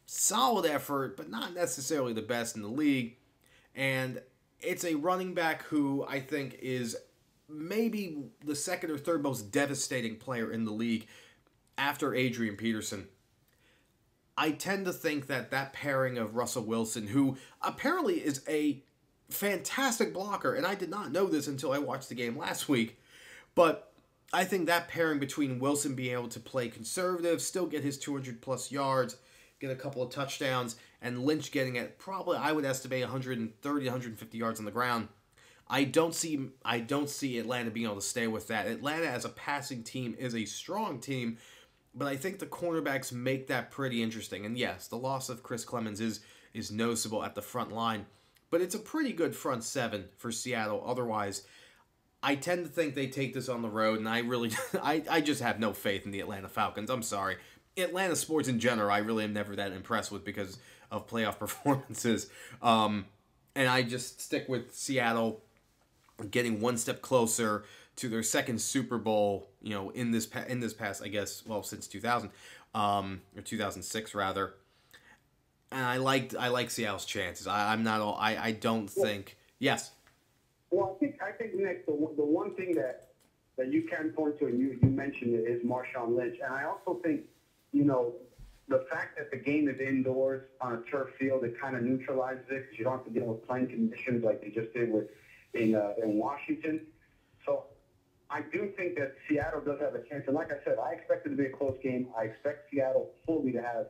solid effort, but not necessarily the best in the league. And it's a running back who I think is maybe the second or third most devastating player in the league after Adrian Peterson. I tend to think that pairing of Russell Wilson, who apparently is a fantastic blocker, and I did not know this until I watched the game last week, but I think that pairing between Wilson being able to play conservative, still get his 200-plus yards, get a couple of touchdowns, and Lynch getting at probably, I would estimate, 130, 150 yards on the ground. I don't see Atlanta being able to stay with that. Atlanta as a passing team is a strong team, but I think the cornerbacks make that pretty interesting. And yes, the loss of Chris Clemens is noticeable at the front line, but it's a pretty good front seven for Seattle. Otherwise, I tend to think they take this on the road, and I really, I just have no faith in the Atlanta Falcons. I'm sorry. Atlanta sports in general, I really am never that impressed with because of playoff performances. And I just stick with Seattle getting one step closer to their second Super Bowl, in this past, I guess, since 2000, or 2006 rather. And I like Seattle's chances. I don't think. Yes.
Well, I think Nick, the one thing that you can point to, and you mentioned it, is Marshawn Lynch, and I also think the fact that the game is indoors on a turf field, it kind of neutralizes it because you don't have to deal with playing conditions like they just did in Washington. So I do think that Seattle does have a chance. And like I said, I expect it to be a close game. I expect Seattle fully to have,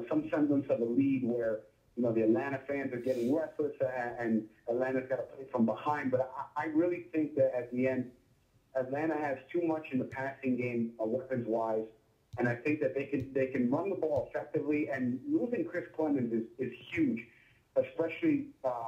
some semblance of a lead where, the Atlanta fans are getting restless and Atlanta's got to play from behind. But I really think that at the end, Atlanta has too much in the passing game, weapons-wise. And I think that they can run the ball effectively. And losing Chris Clemens is huge, especially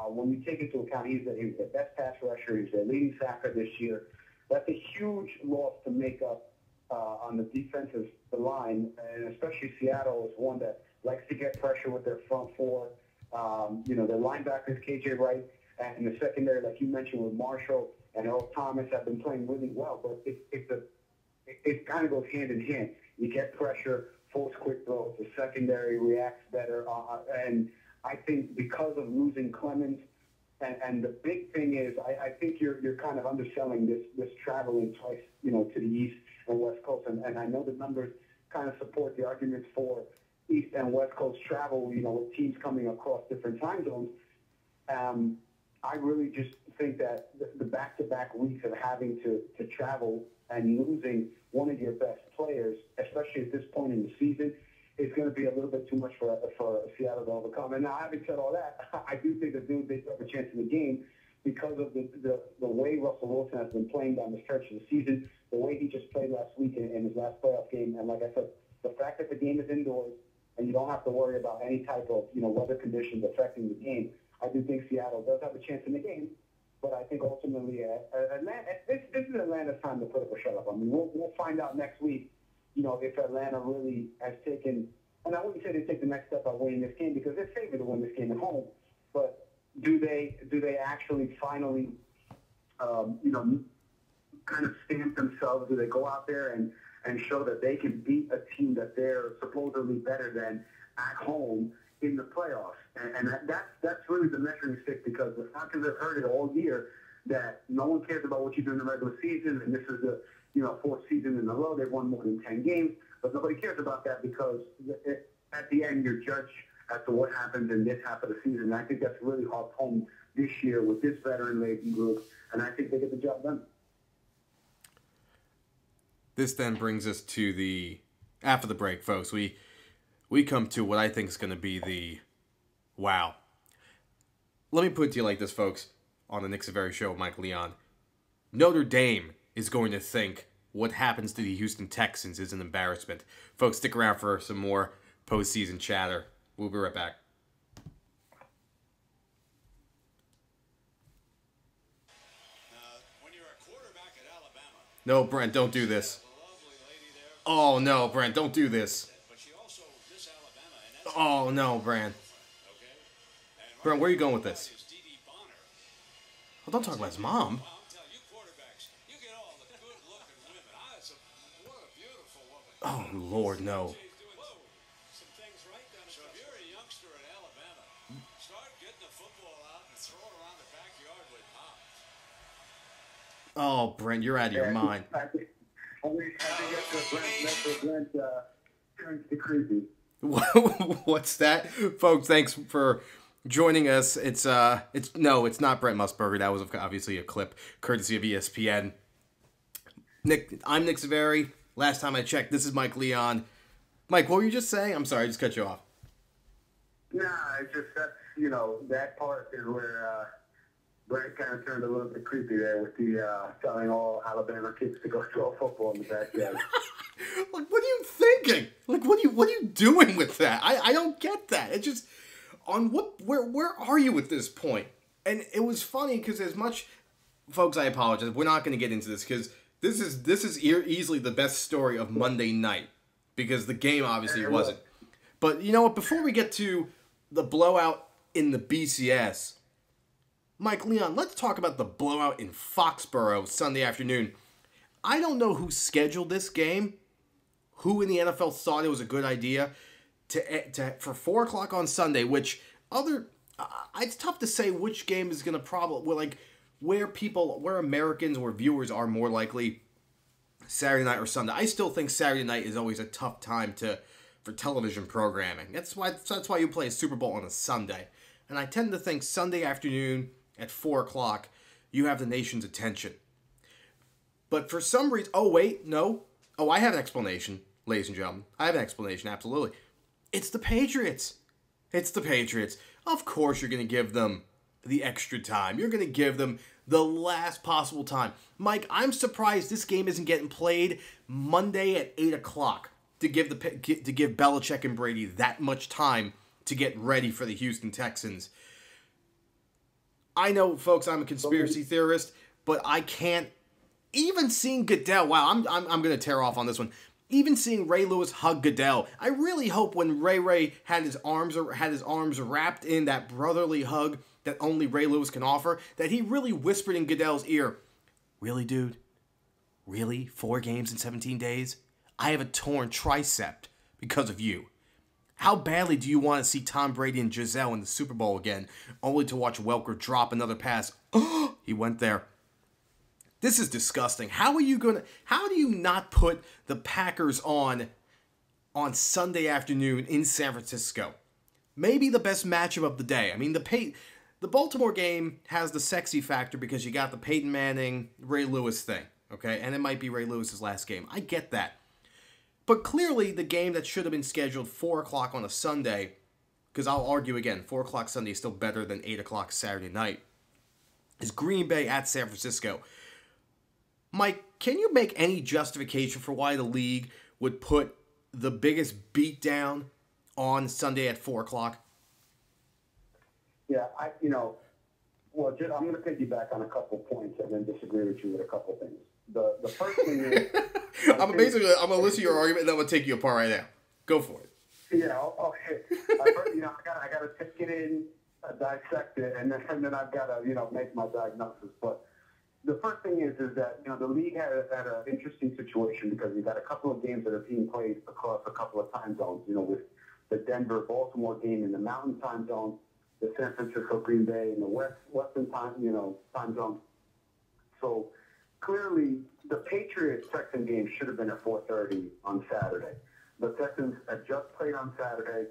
when you take into account he's the best pass rusher. He's the leading sacker this year. That's a huge loss to make up on the defensive line, and especially Seattle is one that likes to get pressure with their front four. Their linebackers, KJ Wright. And the secondary, like you mentioned, with Marshall and Earl Thomas have been playing really well, but it kind of goes hand in hand. You get pressure, force quick throws, the secondary reacts better, and I think because of losing Clemens, and the big thing is, I think you're kind of underselling this traveling twice, to the East and West Coast, and I know the numbers kind of support the arguments for East and West Coast travel, with teams coming across different time zones. I really just think that the back-to-back weeks of having to travel and losing one of your best players, especially at this point in the season, is going to be a little bit too much for Seattle to overcome. And now, having said all that, I do think that they have a chance in the game because of the way Russell Wilson has been playing down the stretch of the season, the way he just played last week in his last playoff game. And like I said, the fact that the game is indoors and you don't have to worry about any type of weather conditions affecting the game, I do think Seattle does have a chance in the game. But I think ultimately, this is Atlanta's time to put up or shut up. I mean, we'll find out next week, if Atlanta really has taken, and I wouldn't say they take the next step by winning this game because they're favored to win this game at home. But do they actually finally, kind of stamp themselves? Do they go out there and show that they can beat a team that they're supposedly better than at home in the playoffs? And that's really the measuring stick, because the Falcons have heard it all year that no one cares about what you do in the regular season, and this is the fourth season in a row they've won more than 10 games, but nobody cares about that because at the end you're judged as to what happens in this half of the season. And I think that's really hard home this year with this veteran-laden group, and I think they get the job done.
This then brings us to after the break, folks. We come to what I think is going to be the wow. Let me put it to you like this, folks, on the Nick Saveri Show with Mike Leon. Notre Dame is going to think what happens to the Houston Texans is an embarrassment. Folks, stick around for some more postseason chatter. We'll be right back.
When you're a quarterback at Alabama,
no, Brent, don't do this. Oh, no, Brent, don't do this. Oh, no, Brent. Brent, where are you going with this? Well, don't talk about his mom. Oh, Lord, no.
So if you're a youngster at Alabama, start getting the football out and throw it around the backyard with Pop.
Oh, Brent, you're out of your mind.
I think that's where Brent turns to creepy.
What's that? Folks, thanks for joining us. It's not Brent Musburger. That was obviously a clip courtesy of ESPN. I'm Nick Saveri. Last time I checked, this is Mike Leon. Mike, what were you just saying? I'm sorry, I just cut you off.
Nah, it's just that part is where Brent kind of turned a little bit creepy there with the telling all Alabama kids to go throw football in the backyard.
Like, what are you thinking? Like, what are you doing with that? I don't get that. It just where are you at this point? And it was funny because as much, folks, I apologize. We're not going to get into this because this is easily the best story of Monday night because the game obviously wasn't. But you know what? Before we get to the blowout in the BCS, Mike Leon, let's talk about the blowout in Foxborough Sunday afternoon. I don't know who scheduled this game, who in the NFL thought it was a good idea for 4 o'clock on Sunday, which it's tough to say which game is going to where Americans or viewers are more likely Saturday night or Sunday. I still think Saturday night is always a tough time for television programming. That's why you play a Super Bowl on a Sunday. And I tend to think Sunday afternoon at 4 o'clock, you have the nation's attention. But for some reason, I have an explanation, ladies and gentlemen. I have an explanation, absolutely. It's the Patriots. It's the Patriots. Of course you're going to give them the extra time. You're going to give them the last possible time. Mike, I'm surprised this game isn't getting played Monday at 8 o'clock to give Belichick and Brady that much time to get ready for the Houston Texans. I know, folks, I'm a conspiracy theorist, but I can't. Even seeing Goodell, wow, I'm going to tear off on this one. Even seeing Ray Lewis hug Goodell, I really hope when Ray had his arms wrapped in that brotherly hug that only Ray Lewis can offer, that he really whispered in Goodell's ear, "Really, dude? Really? 4 games in 17 days? I have a torn tricep because of you. How badly do you want to see Tom Brady and Giselle in the Super Bowl again, only to watch Welker drop another pass?" Oh, he went there. This is disgusting. How do you not put the Packers on Sunday afternoon in San Francisco? Maybe the best matchup of the day. I mean, the Baltimore game has the sexy factor because you got the Peyton Manning, Ray Lewis thing, okay? And it might be Ray Lewis's last game. I get that. But clearly, the game that should have been scheduled 4 o'clock on a Sunday, because I'll argue again, 4 o'clock Sunday is still better than 8 o'clock Saturday night, is Green Bay at San Francisco. Mike, can you make any justification for why the league would put the biggest beatdown on Sunday at 4 o'clock?
Yeah, I'm going to piggyback on a couple points and then disagree with you with a couple things. The first thing is... I'm going
to listen to your argument and then I'm going to take you apart right now. Go for it.
Yeah, okay. I got to take it in, dissect it, and then I've got to, make my diagnosis. But the first thing is that, the league had an interesting situation because you've got a couple of games that are being played across a couple of time zones, with the Denver-Baltimore game in the Mountain Time Zone, the San Francisco-Green Bay in the Western Time Zone. So clearly, the Patriots-Texans game should have been at 4:30 on Saturday. The Texans had just played on Saturday.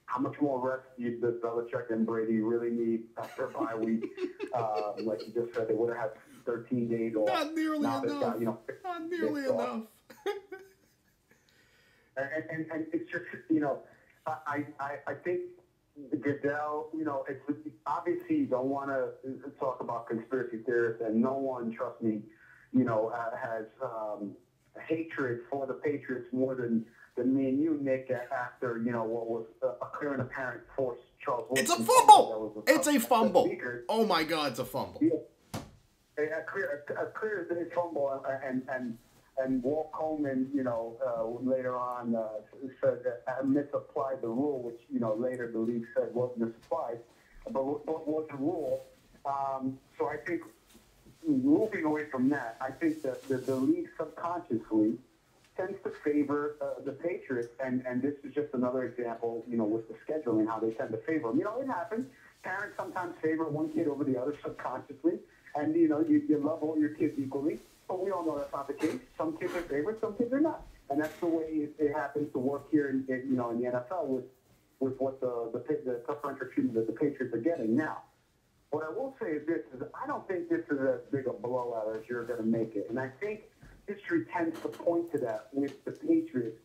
How much more rest does Belichick and Brady really need after a bye week? Like you just said, they would have had 13 days off.
Not nearly enough. Not nearly enough.
and it's just, I think Goodell, it's obviously you don't want to talk about conspiracy theorists, and no one, trust me, has hatred for the Patriots more than me and you, Nick, after, what was a clear and apparent force Charles Woodson.
It's a fumble! It's a fumble. Oh my God, it's a fumble.
Yeah. A clear fumble, and Walt Coleman, later on said that misapplied the rule, which, later the league said wasn't misapplied, but was a rule. So I think moving away from that, I think that the league subconsciously tends to favor the Patriots, and this is just another example, with the scheduling, how they tend to favor them. It happens. Parents sometimes favor one kid over the other subconsciously, and, you love all your kids equally, but we all know that's not the case. Some kids are favored, some kids are not. And that's the way it happens to work here in the NFL with what the preferential treatment that the Patriots are getting. Now, what I will say is this, I don't think this is as big a blowout as you're going to make it. And I think history tends to point to that with the Patriots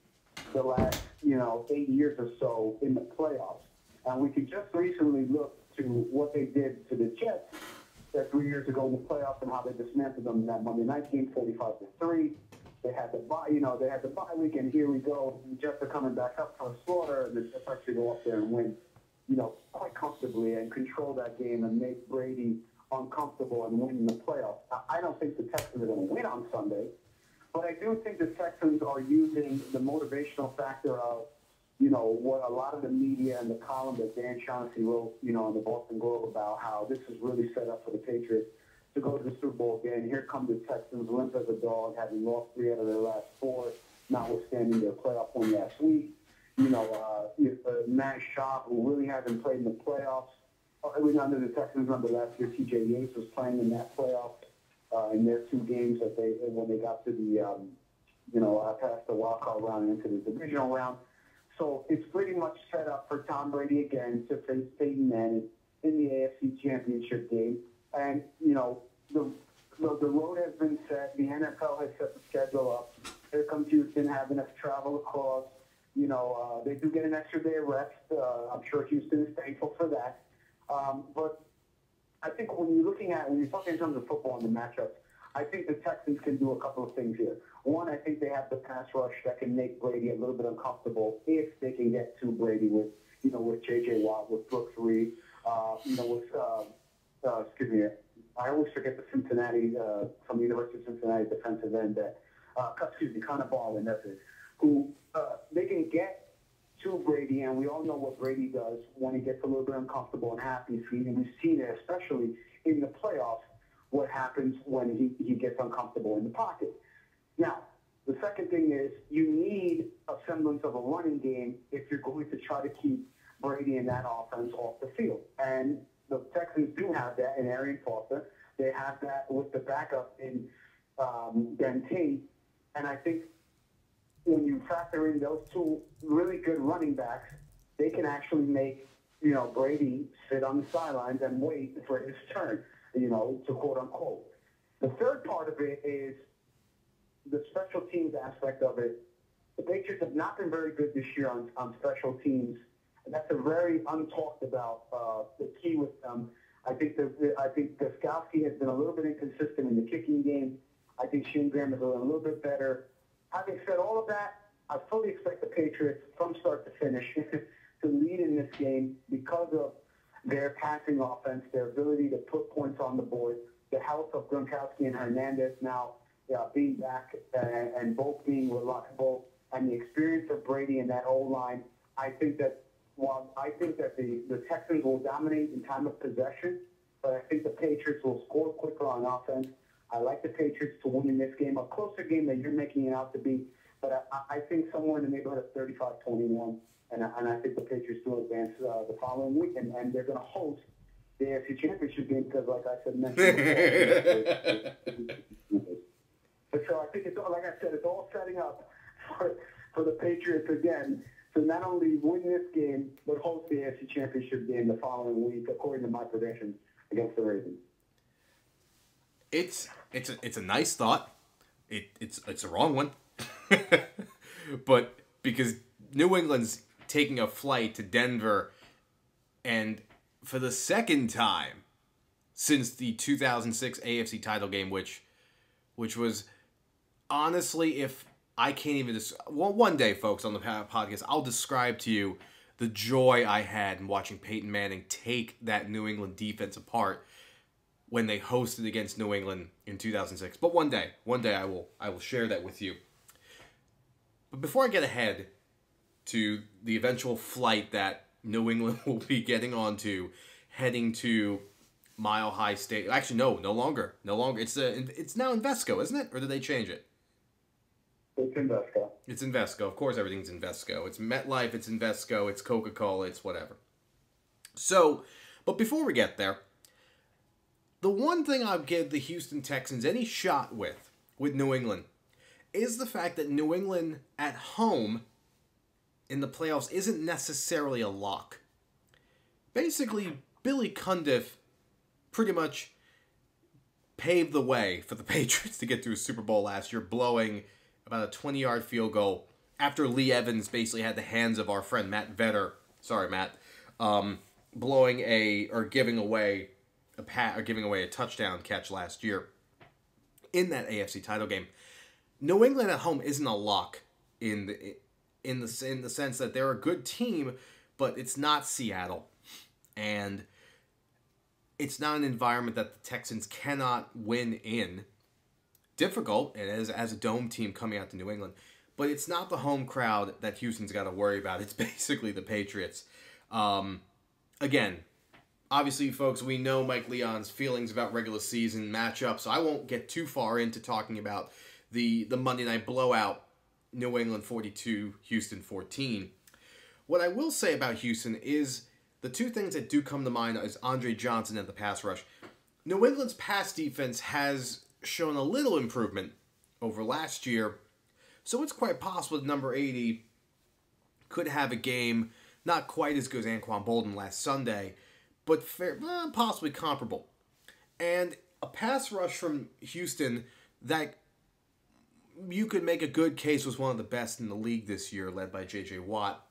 the last, 8 years or so in the playoffs. And we could just recently look to what they did to the Jets 3 years ago in the playoffs and how they dismantled them in that Monday night game, 45-3. They had the bye week, and here we go. The Jets are coming back up for a slaughter, and the Jets actually go up there and win, quite comfortably and control that game and make Brady uncomfortable and win the playoffs. I don't think the Texans are going to win on Sunday, but I do think the Texans are using the motivational factor of, what a lot of the media and the column that Dan Shaughnessy wrote, in the Boston Globe about how this is really set up for the Patriots to go to the Super Bowl again. Here come the Texans, limp as a dog, having lost 3 out of their last 4, notwithstanding their playoff win last week. Matt Schaub, who really hasn't played in the playoffs. Under the Texans, remember last year, T.J. Yates was playing in that playoff in their 2 games when they got to the, past the wild card round and into the divisional round. So it's pretty much set up for Tom Brady again to face Peyton Manning in the AFC Championship game. And, the road has been set. The NFL has set the schedule up. Here comes Houston having us travel across. They do get an extra day of rest. I'm sure Houston is thankful for that. But I think when you're talking in terms of football and the matchups, I think the Texans can do a couple of things here. One, I think they have the pass rush that can make Brady a little bit uncomfortable if they can get to Brady with J.J. Watt, with Brooks Reed, I always forget the Cincinnati, from the University of Cincinnati defensive end, Connor Baldwin, that's it, who they can get to Brady, and we all know what Brady does when he gets a little bit uncomfortable and happy feet, and we've seen it especially in the playoffs, what happens when he gets uncomfortable in the pocket. Now, the second thing is you need a semblance of a running game if you're going to try to keep Brady and that offense off the field. And the Texans do have that in Arian Foster. They have that with the backup in Ben Tate. And I think when you factor in those two really good running backs, they can actually make, Brady sit on the sidelines and wait for his turn, to quote unquote. The third part of it is the special teams aspect of it. The Patriots have not been very good this year on special teams. And that's a very untalked about the key with them. I think Gostkowski has been a little bit inconsistent in the kicking game. I think Shane Graham is a little bit better. Having said all of that, I fully expect the Patriots from start to finish to lead in this game because of their passing offense, their ability to put points on the board, the health of Gronkowski and Hernandez now being back and both being reliable, and the experience of Brady and that O-line. I think that the Texans will dominate in time of possession, but I think the Patriots will score quicker on offense. I like the Patriots to win in this game, a closer game than you're making it out to be, but I think somewhere in the neighborhood of 35-21, and I think the Patriots will advance the following week, and they're going to host the AFC Championship game because, like I said, but so I think it's all, like I said, it's all setting up for the Patriots again to not only win this game but host the AFC Championship game the following week, according to my predictions against the Ravens.
It's a nice thought. It's a wrong one, but because New England's taking a flight to Denver, and for the second time since the 2006 AFC title game, which was honestly, if I can't even one day, folks, on the podcast, I'll describe to you the joy I had in watching Peyton Manning take that New England defense apart when they hosted against New England in 2006. But one day I will share that with you. But before I get ahead to the eventual flight that New England will be getting onto, heading to Mile High Stadium. Actually, no longer. It's now Invesco, isn't it? Or did they change it?
It's Invesco.
It's Invesco. Of course, everything's Invesco. It's MetLife. It's Invesco. It's Coca-Cola. It's whatever. So, but before we get there, the one thing I'll give the Houston Texans any shot with New England is the fact that New England at home in the playoffs isn't necessarily a lock. Basically, Billy Cundiff pretty much paved the way for the Patriots to get to a Super Bowl last year, blowing about a 20-yard field goal after Lee Evans basically had the hands of our friend Matt Vetter. Sorry, Matt. Giving away a touchdown catch last year in that AFC title game. New England at home isn't a lock in the sense that they're a good team, but it's not Seattle, and it's not an environment that the Texans cannot win in. Difficult, and as a dome team coming out to New England, but it's not the home crowd that Houston's got to worry about. It's basically the Patriots. Again, obviously, folks, we know Mike Leon's feelings about regular season matchups, so I won't get too far into talking about the Monday night blowout, New England 42, Houston 14. What I will say about Houston is the two things that do come to mind is Andre Johnson and the pass rush. New England's pass defense has shown a little improvement over last year, so it's quite possible that number 80 could have a game not quite as good as Anquan Bolden last Sunday, but possibly comparable. And a pass rush from Houston that you could make a good case was one of the best in the league this year, led by J.J. Watt,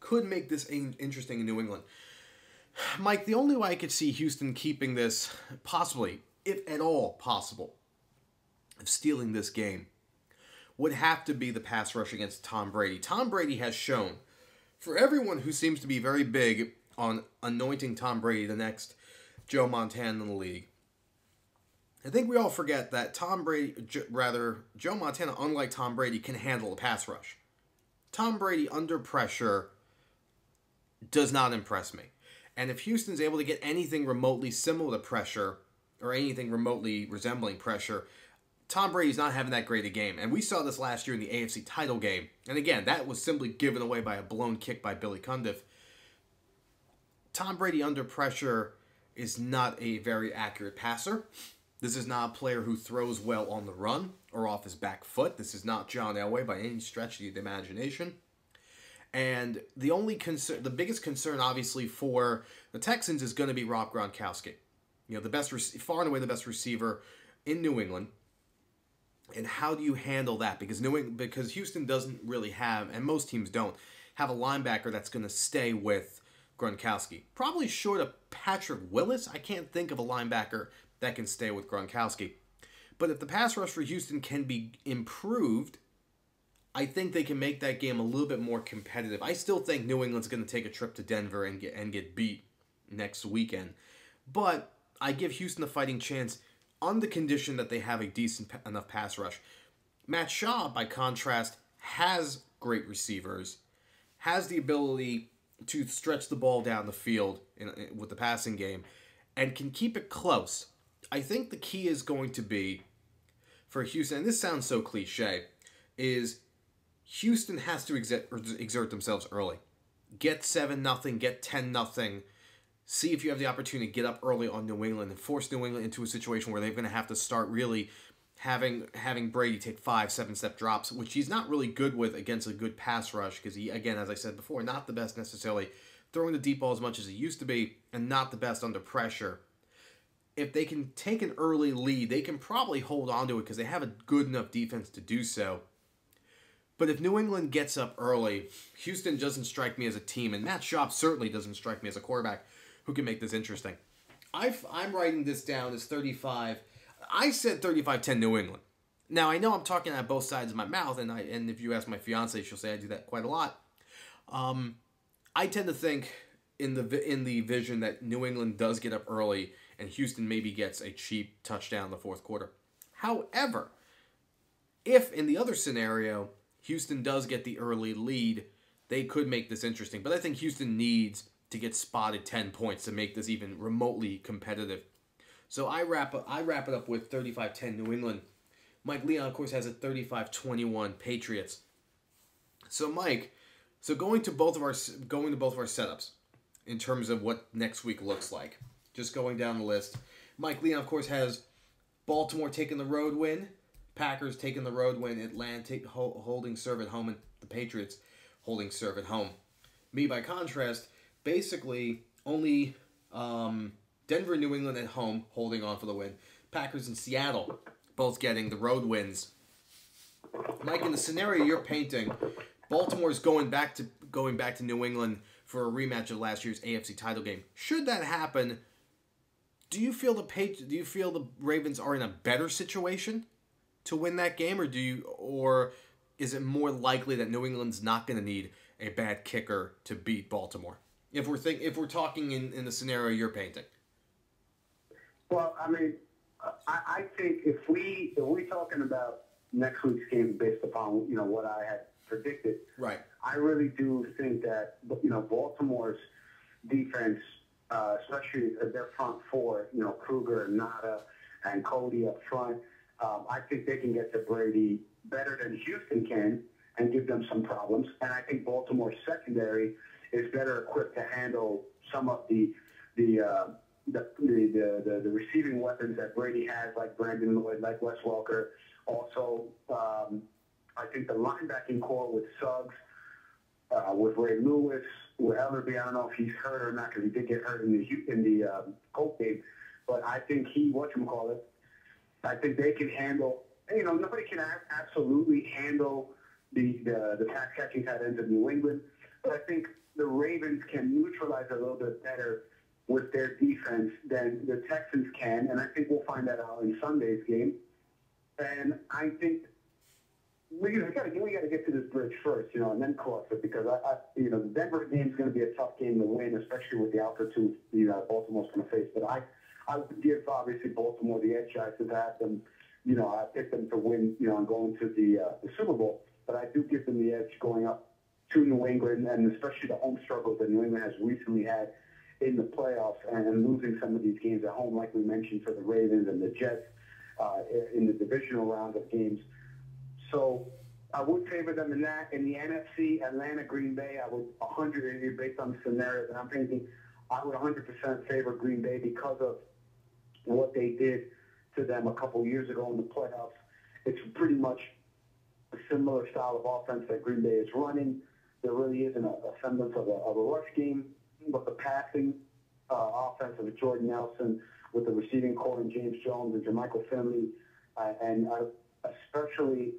could make this interesting in New England. Mike, the only way I could see Houston keeping this, possibly, if at all possible, of stealing this game, would have to be the pass rush against Tom Brady. Tom Brady has shown, for everyone who seems to be very big on anointing Tom Brady the next Joe Montana in the league, I think we all forget that Joe Montana, unlike Tom Brady, can handle a pass rush. Tom Brady under pressure does not impress me. And if Houston's able to get anything remotely similar to pressure, or anything remotely resembling pressure, Tom Brady's not having that great a game. And we saw this last year in the AFC title game. And again, that was simply given away by a blown kick by Billy Cundiff. Tom Brady under pressure is not a very accurate passer. This is not a player who throws well on the run or off his back foot. This is not John Elway by any stretch of the imagination. And the biggest concern, obviously, for the Texans is going to be Rob Gronkowski. You know, far and away the best receiver in New England. And how do you handle that? Because Houston doesn't really have, and most teams don't, have a linebacker that's going to stay with Gronkowski. Probably short of Patrick Willis. I can't think of a linebacker that can stay with Gronkowski. But if the pass rush for Houston can be improved, I think they can make that game a little bit more competitive. I still think New England's going to take a trip to Denver and get beat next weekend. But I give Houston a fighting chance on the condition that they have a decent enough pass rush. Matt Schaub, by contrast, has great receivers, has the ability to stretch the ball down the field with the passing game, and can keep it close. I think the key is going to be for Houston, and this sounds so cliche, is Houston has to exert themselves early. Get 7-0, get 10-0. See if you have the opportunity to get up early on New England and force New England into a situation where they're going to have to start really having Brady take 5-7 step drops, which he's not really good with against a good pass rush because he, again, as I said before, not the best necessarily throwing the deep ball as much as he used to be and not the best under pressure. If they can take an early lead, they can probably hold on to it because they have a good enough defense to do so. But if New England gets up early, Houston doesn't strike me as a team, and Matt Schaub certainly doesn't strike me as a quarterback who can make this interesting. I'm writing this down as 35. I said 35-10 New England. Now, I know I'm talking out both sides of my mouth, and if you ask my fiance, she'll say I do that quite a lot. I tend to think in the vision that New England does get up early, and Houston maybe gets a cheap touchdown in the fourth quarter. However, if in the other scenario, Houston does get the early lead, they could make this interesting. But I think Houston needs to get spotted 10 points to make this even remotely competitive. So I wrap it up with 35-10 New England. Mike Leon, of course, has a 35-21 Patriots. So Mike, going to both of our setups in terms of what next week looks like. Just going down the list. Mike Leon, of course, has Baltimore taking the road win, Packers taking the road win, Atlanta holding serve at home, and the Patriots holding serve at home. Me, by contrast, basically only Denver and New England at home holding on for the win. Packers and Seattle both getting the road wins. Mike, in the scenario you're painting, Baltimore's going back to New England for a rematch of last year's AFC title game. Should that happen, do you feel the Ravens are in a better situation to win that game, or is it more likely that New England's not going to need a bad kicker to beat Baltimore? If we're talking in the scenario you're painting.
Well, I mean, I think if we're talking about next week's game based upon what I had predicted,
right?
I really do think that Baltimore's defense, especially their front four, Kruger, Nada, and Cody up front, I think they can get to Brady better than Houston can and give them some problems. And I think Baltimore's secondary is better equipped to handle some of the receiving weapons that Brady has, like Brandon Lloyd, like Wes Welker. Also, I think the linebacking core with Suggs, with Ray Lewis, with Ellerby. I don't know if he's hurt or not because he did get hurt in the Colts game, but I think I think they can handle. Nobody can absolutely handle the pass catching tight ends of New England, but I think the Ravens can neutralize a little bit better with their defense than the Texans can, and I think we'll find that out in Sunday's game. And I think we got to get to this bridge first, and then cross it, because the Denver game is going to be a tough game to win, especially with the altitude Baltimore's going to face. But I would give obviously Baltimore the edge. I should have them, I picked them to win, and go into the Super Bowl. But I do give them the edge going up to New England, and especially the home struggles that New England has recently had in the playoffs, and losing some of these games at home, like we mentioned, for the Ravens and the Jets in the divisional round of games. So I would favor them in that. In the NFC, Atlanta, Green Bay, I would 100, based on the scenario that I'm painting, I would 100% favor Green Bay because of what they did to them a couple years ago in the playoffs. It's pretty much a similar style of offense that Green Bay is running. There really isn't a semblance of a rush game, but the passing offense of Jordan Nelson with the receiving core and James Jones and Jermichael Finley, and especially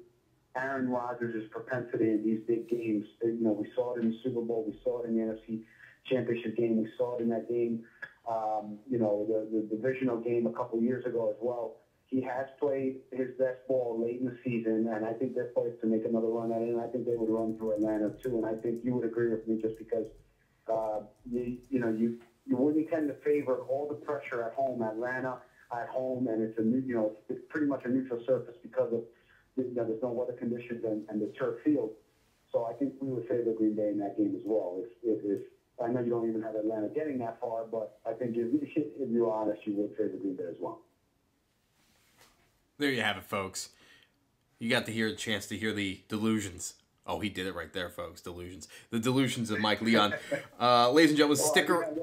Aaron Rodgers' propensity in these big games. We saw it in the Super Bowl. We saw it in the NFC Championship game. We saw it in that game, the divisional game a couple years ago as well. He has played his best ball late in the season, and I think they're poised to make another run at it, and I think they would run through Atlanta too, and I think you would agree with me just because you wouldn't tend to favor all the pressure at home, Atlanta at home, and it's it's pretty much a neutral surface because of there's no weather conditions and the turf field. So I think we would favor Green Bay in that game as well. If I know you don't even have Atlanta getting that far, but I think if you're honest, you would favor Green Bay as well.
There you have it, folks. You got to hear the chance to hear the delusions. Oh, he did it right there, folks. Delusions. The delusions of Mike Leon. Ladies and gentlemen, stick around.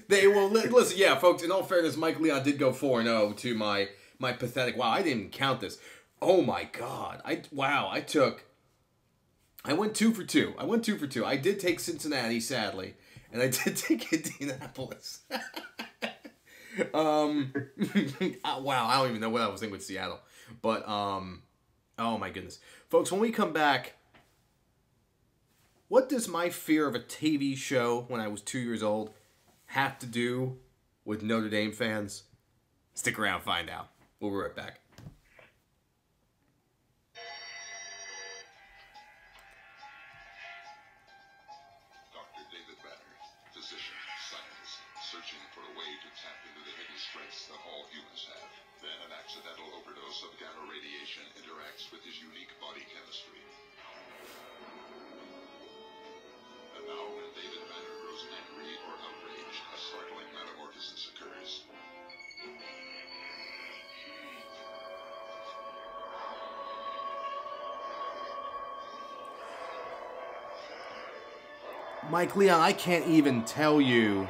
They will listen. Yeah, folks. In all fairness, Mike Leon did go 4-0 to my pathetic. Wow, I didn't even count this. Oh my God. I went 2 for 2. I did take Cincinnati, sadly, and I did take Indianapolis. Wow, I don't even know what I was thinking with Seattle, but oh my goodness, folks. When we come back, what does my fear of a TV show when I was 2 years old have to do with Notre Dame fans? Stick around, find out. We'll be right back.
Dr. David Banner, physician, scientist, searching for a way to tap into the hidden strengths that all humans have. Then an accidental overdose of gamma radiation interacts with his unique body chemistry. And now when David Banner grows angry or outraged, a startling metamorphosis occurs.
Mike Leon, I can't even tell you.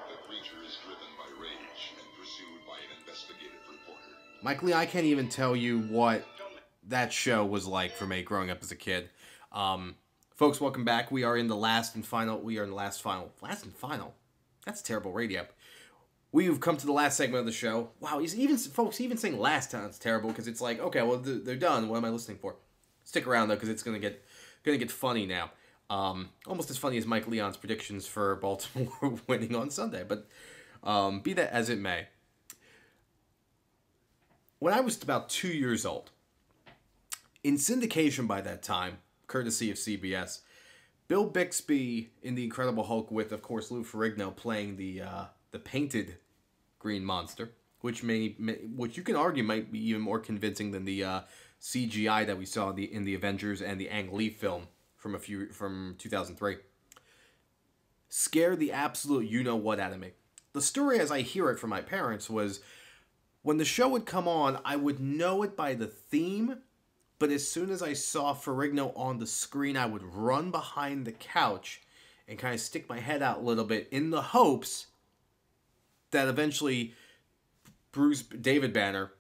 The creature is driven by rage and pursued by an investigative reporter.
Mike Leon, I can't even tell you what that show was like for me growing up as a kid. Folks, welcome back. We are in the last and final. Last and final? That's terrible radio. We've come to the last segment of the show. Wow, even saying last time it's terrible because it's like, okay, well, they're done. What am I listening for? Stick around, though, because it's going to get funny now. Almost as funny as Mike Leon's predictions for Baltimore winning on Sunday, but be that as it may. When I was about 2 years old, in syndication by that time, courtesy of CBS, Bill Bixby in The Incredible Hulk with, of course, Lou Ferrigno playing the painted Green Monster, which you can argue might be even more convincing than the CGI that we saw in the Avengers and the Ang Lee film from 2003. Scared the absolute you-know-what out of me. The story, as I hear it from my parents, was when the show would come on, I would know it by the theme, but as soon as I saw Ferrigno on the screen, I would run behind the couch and kind of stick my head out a little bit in the hopes that eventually David Banner,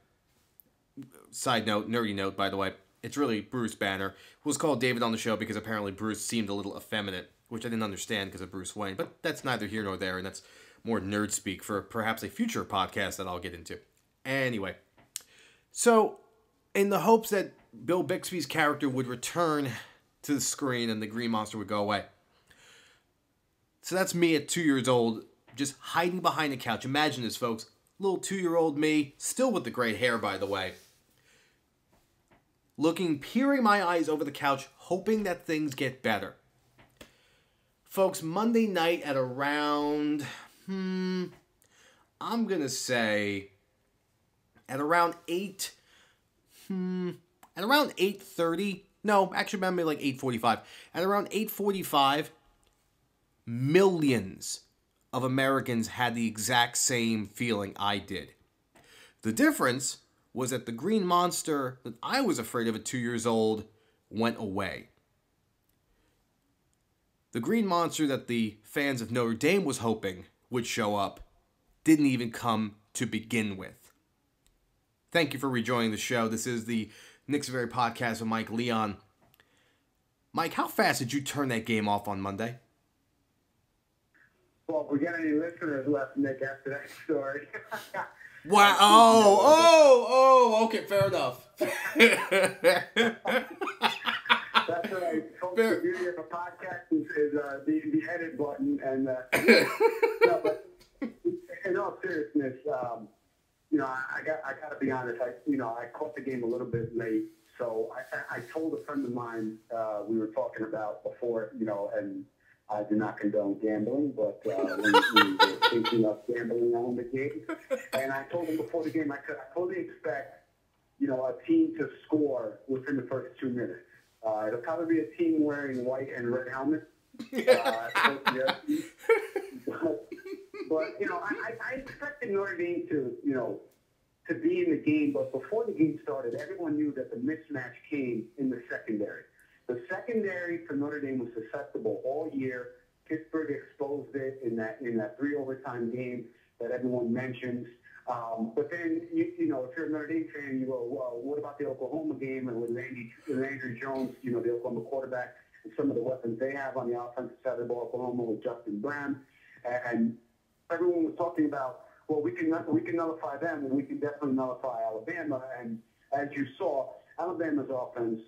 side note, nerdy note, by the way, it's really Bruce Banner, was called David on the show because apparently Bruce seemed a little effeminate, which I didn't understand because of Bruce Wayne, but that's neither here nor there, and that's more nerd speak for perhaps a future podcast that I'll get into. Anyway, so in the hopes that Bill Bixby's character would return to the screen and the Green Monster would go away. So that's me at 2 years old, just hiding behind a couch. Imagine this, folks. Little 2-year-old me, still with the gray hair, by the way. Peering my eyes over the couch, hoping that things get better. Folks, Monday night at around, I'm going to say, at around 8, At around 8:30, no, actually maybe like 8:45. At around 8:45, millions of Americans had the exact same feeling I did. The difference was that the green monster that I was afraid of at 2 years old went away. The green monster that the fans of Notre Dame was hoping would show up didn't even come to begin with. Thank you for rejoining the show. This is the Knicks Very Podcast with Mike Leon. Mike, how fast did you turn that game off on Monday?
Well, if we get any listeners left, Nick, after that story.
Wow. Okay, fair enough.
That's what I told the beauty of a podcast is the edit button. And no, but in all seriousness, I got to be honest. I caught the game a little bit late, so I told a friend of mine we were talking about before, and I do not condone gambling, but we were thinking of gambling on the game, and I told him before the game, I fully expect a team to score within the first 2 minutes. It'll probably be a team wearing white and red helmets. But I expected Notre Dame to be in the game, but before the game started, everyone knew that the mismatch came in the secondary. The secondary for Notre Dame was susceptible all year. Pittsburgh exposed it in that 3 overtime game that everyone mentions. But then, if you're a Notre Dame fan, you go, well, what about the Oklahoma game and with Landry Jones, the Oklahoma quarterback, and some of the weapons they have on the offensive side of the ball, Oklahoma with Justin Brown. And everyone was talking about, well, we can nullify them, and we can definitely nullify Alabama. And as you saw, Alabama's offense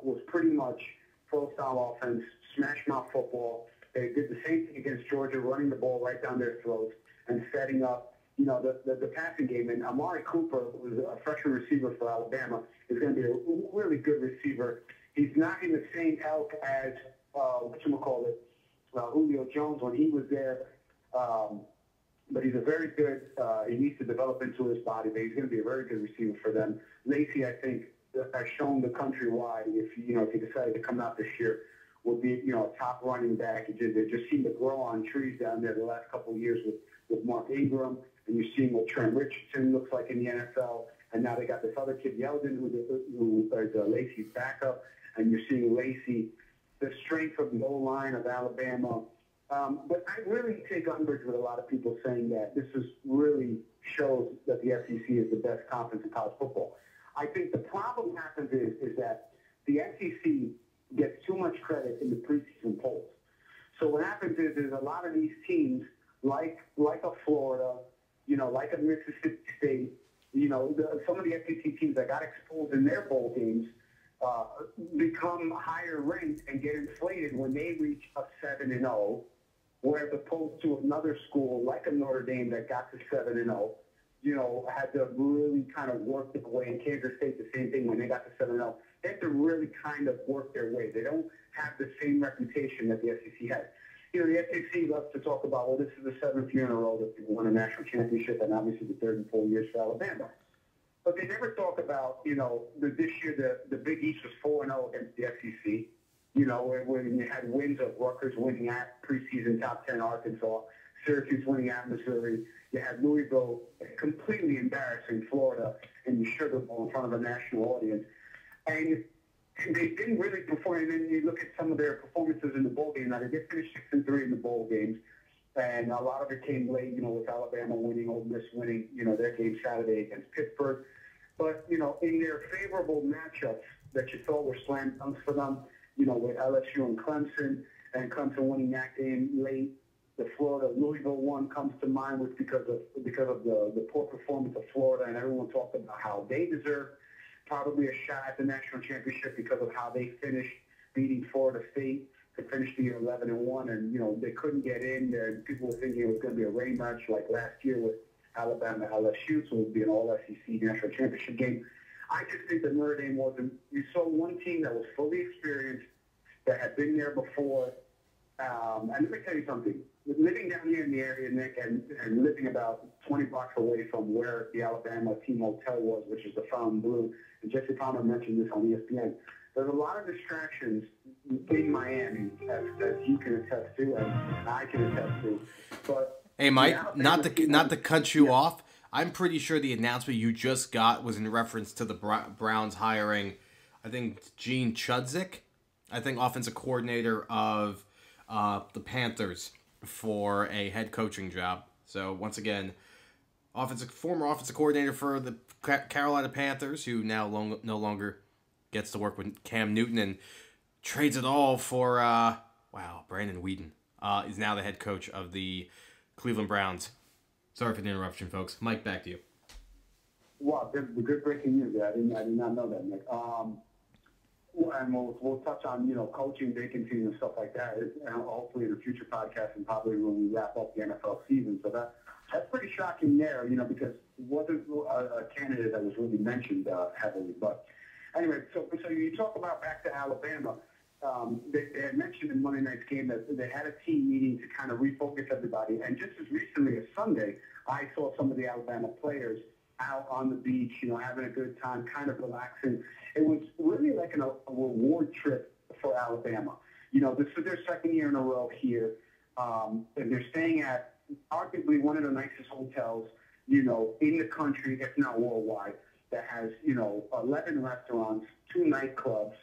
was pretty much pro-style offense, smash-mouth football. They did the same thing against Georgia, running the ball right down their throats and setting up the passing game. And Amari Cooper, who was a freshman receiver for Alabama, is going to be a really good receiver. He's not in the same ilk as, Julio Jones when he was there. But he's a very good, he needs to develop into his body, but he's going to be a very good receiver for them. Lacey, I think, has shown the country why, if he decided to come out this year, would be, a top running back. They just seem to grow on trees down there the last couple of years with Mark Ingram, and you're seeing what Trent Richardson looks like in the NFL, and now they got this other kid, Yeldon, who is Lacey's backup, and you're seeing Lacey, the strength of the O-line of Alabama. But I really take umbrage with a lot of people saying that this really shows that the SEC is the best conference in college football. I think the problem happens is that the SEC gets too much credit in the preseason polls. So what happens is a lot of these teams, like a Florida, like a Mississippi State, some of the SEC teams that got exposed in their bowl games become higher ranked and get inflated when they reach a 7-0. Whereas opposed to another school like a Notre Dame that got to 7-0, had to really kind of work their way. In Kansas State, the same thing when they got to 7-0. They have to really kind of work their way. They don't have the same reputation that the SEC has. The SEC loves to talk about, well, this is the 7th year in a row that they won a national championship, and obviously the 3rd and 4 years for Alabama. But they never talk about, this year the Big East was 4-0 against the SEC. When you had wins of Rutgers winning at preseason top 10 Arkansas, Syracuse winning at Missouri. You had Louisville completely embarrassing Florida in the Sugar Bowl in front of a national audience. And they didn't really perform. And then you look at some of their performances in the bowl game. Now, they did finish 6-3 in the bowl games. And a lot of it came late, with Alabama winning, Ole Miss winning, their game Saturday against Pittsburgh. But, in their favorable matchups that you thought were slam dunks for them, with LSU and Clemson winning that game late. The Louisville one comes to mind because of the poor performance of Florida, and everyone talked about how they deserve probably a shot at the national championship because of how they finished beating Florida State to finish the year 11-1, and they couldn't get in there. And people were thinking it was going to be a rematch like last year with Alabama LSU, so it would be an all-SEC national championship game. I just think that Notre Dame wasn't. You saw one team that was fully experienced, that had been there before, And let me tell you something. Living down here in the area, Nick, and living about 20 blocks away from where the Alabama team hotel was, which is the Fountain Blue, and Jesse Palmer mentioned this on ESPN, there's a lot of distractions in Miami, as you can attest to, and I can attest to. But
hey, Mike, not to cut you off, I'm pretty sure the announcement you just got was in reference to the Browns hiring, I think, Gene Chudzik, I think offensive coordinator of the Panthers, for a head coaching job. So once again, former offensive coordinator for the Carolina Panthers, who now no longer gets to work with Cam Newton and trades it all for Brandon Whedon is now the head coach of the Cleveland Browns. Sorry for the interruption, folks. Mike, back to you.
Wow, good breaking news. I did not know that, Nick. And we'll touch on, coaching vacancies and stuff like that, hopefully in a future podcast and probably when we wrap up the NFL season. So that's pretty shocking there, because it wasn't a candidate that was really mentioned heavily. But anyway, so you talk about back to Alabama. They had mentioned in Monday night's game that they had a team meeting to kind of refocus everybody. And just as recently as Sunday, I saw some of the Alabama players out on the beach, having a good time, kind of relaxing. It was really like a reward trip for Alabama. This is their second year in a row here, and they're staying at arguably one of the nicest hotels, in the country, if not worldwide, that has, 11 restaurants, 2 nightclubs,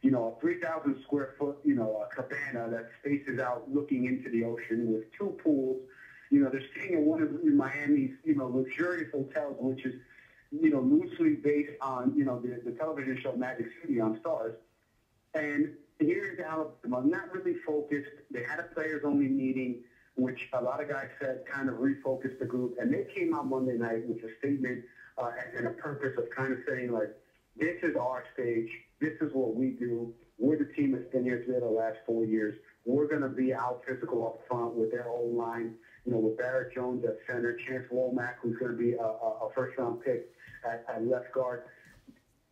a 3,000 square foot, a cabana that spaces out looking into the ocean with 2 pools. They're staying in one of Miami's, luxurious hotels, which is, loosely based on, the television show Magic City on Stars. And here's Alabama, not really focused. They had a players-only meeting, which a lot of guys said kind of refocused the group. And they came out Monday night with a statement and a purpose of kind of saying, like, this is our stage. This is what we do. We're the team that's been here through the last 4 years. We're going to be out physical up front with their old line, with Barrett Jones at center, Chance Womack, who's going to be a first-round pick at left guard.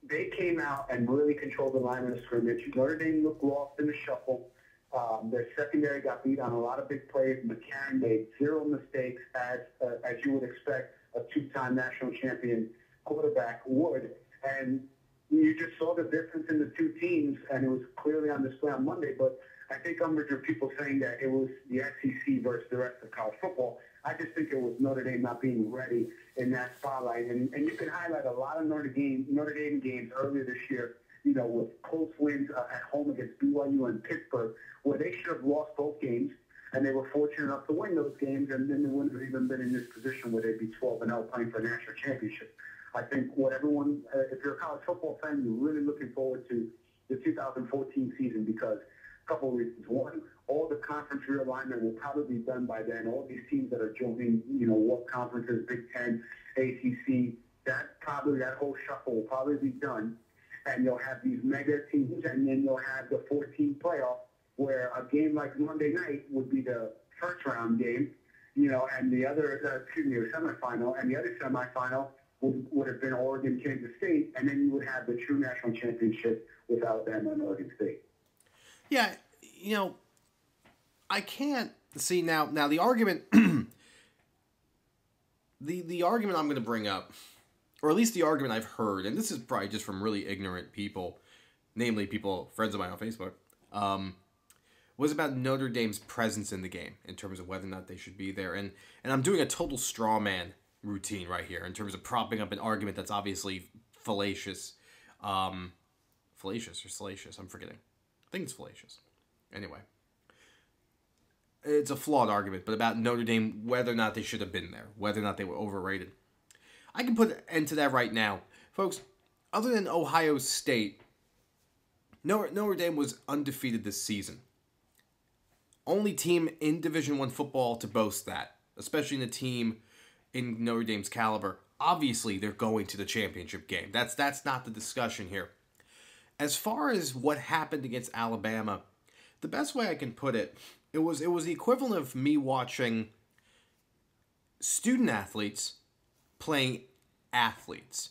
They came out and really controlled the line of the scrimmage. Notre Dame looked lost in the shuffle. Their secondary got beat on a lot of big plays. McCarron made 0 mistakes, as you would expect a 2-time national champion quarterback would. And you just saw the difference in the 2 teams, and it was clearly on display on Monday. But I think I'm with people saying that it was the SEC versus the rest of college football. I just think it was Notre Dame not being ready in that spotlight. And you can highlight a lot of Notre Dame games earlier this year, with close wins at home against BYU and Pittsburgh, where they should have lost both games, and they were fortunate enough to win those games, and then they wouldn't have even been in this position where they'd be 12-0 playing for a national championship. I think if you're a college football fan, you're really looking forward to the 2014 season because a couple of reasons. One, all the conference realignment will probably be done by then. All these teams that are joining, what conferences, Big Ten, ACC, that whole shuffle will probably be done. And you'll have these mega teams, and then you'll have the 14 playoff, where a game like Monday night would be the first round game, and the other, the semifinal, and the other semifinal would have been Oregon, Kansas State, and then you would have the true national championship with Alabama and Oregon State.
Yeah, I can't see now the argument the argument I'm going to bring up, or at least the argument I've heard, and this is probably just from really ignorant people, namely friends of mine on Facebook, was about Notre Dame's presence in the game in terms of whether or not they should be there. And I'm doing a total straw man routine right here in terms of propping up an argument that's obviously fallacious. Fallacious or salacious, I'm forgetting. I think it's fallacious. Anyway. It's a flawed argument, but about Notre Dame, whether or not they should have been there, whether or not they were overrated. I can put an end to that right now. Folks, other than Ohio State, Notre Dame was undefeated this season. Only team in Division I football to boast that, especially in a team in Notre Dame's caliber. Obviously, they're going to the championship game. That's not the discussion here. As far as what happened against Alabama, the best way I can put it, it was the equivalent of me watching student athletes playing athletes.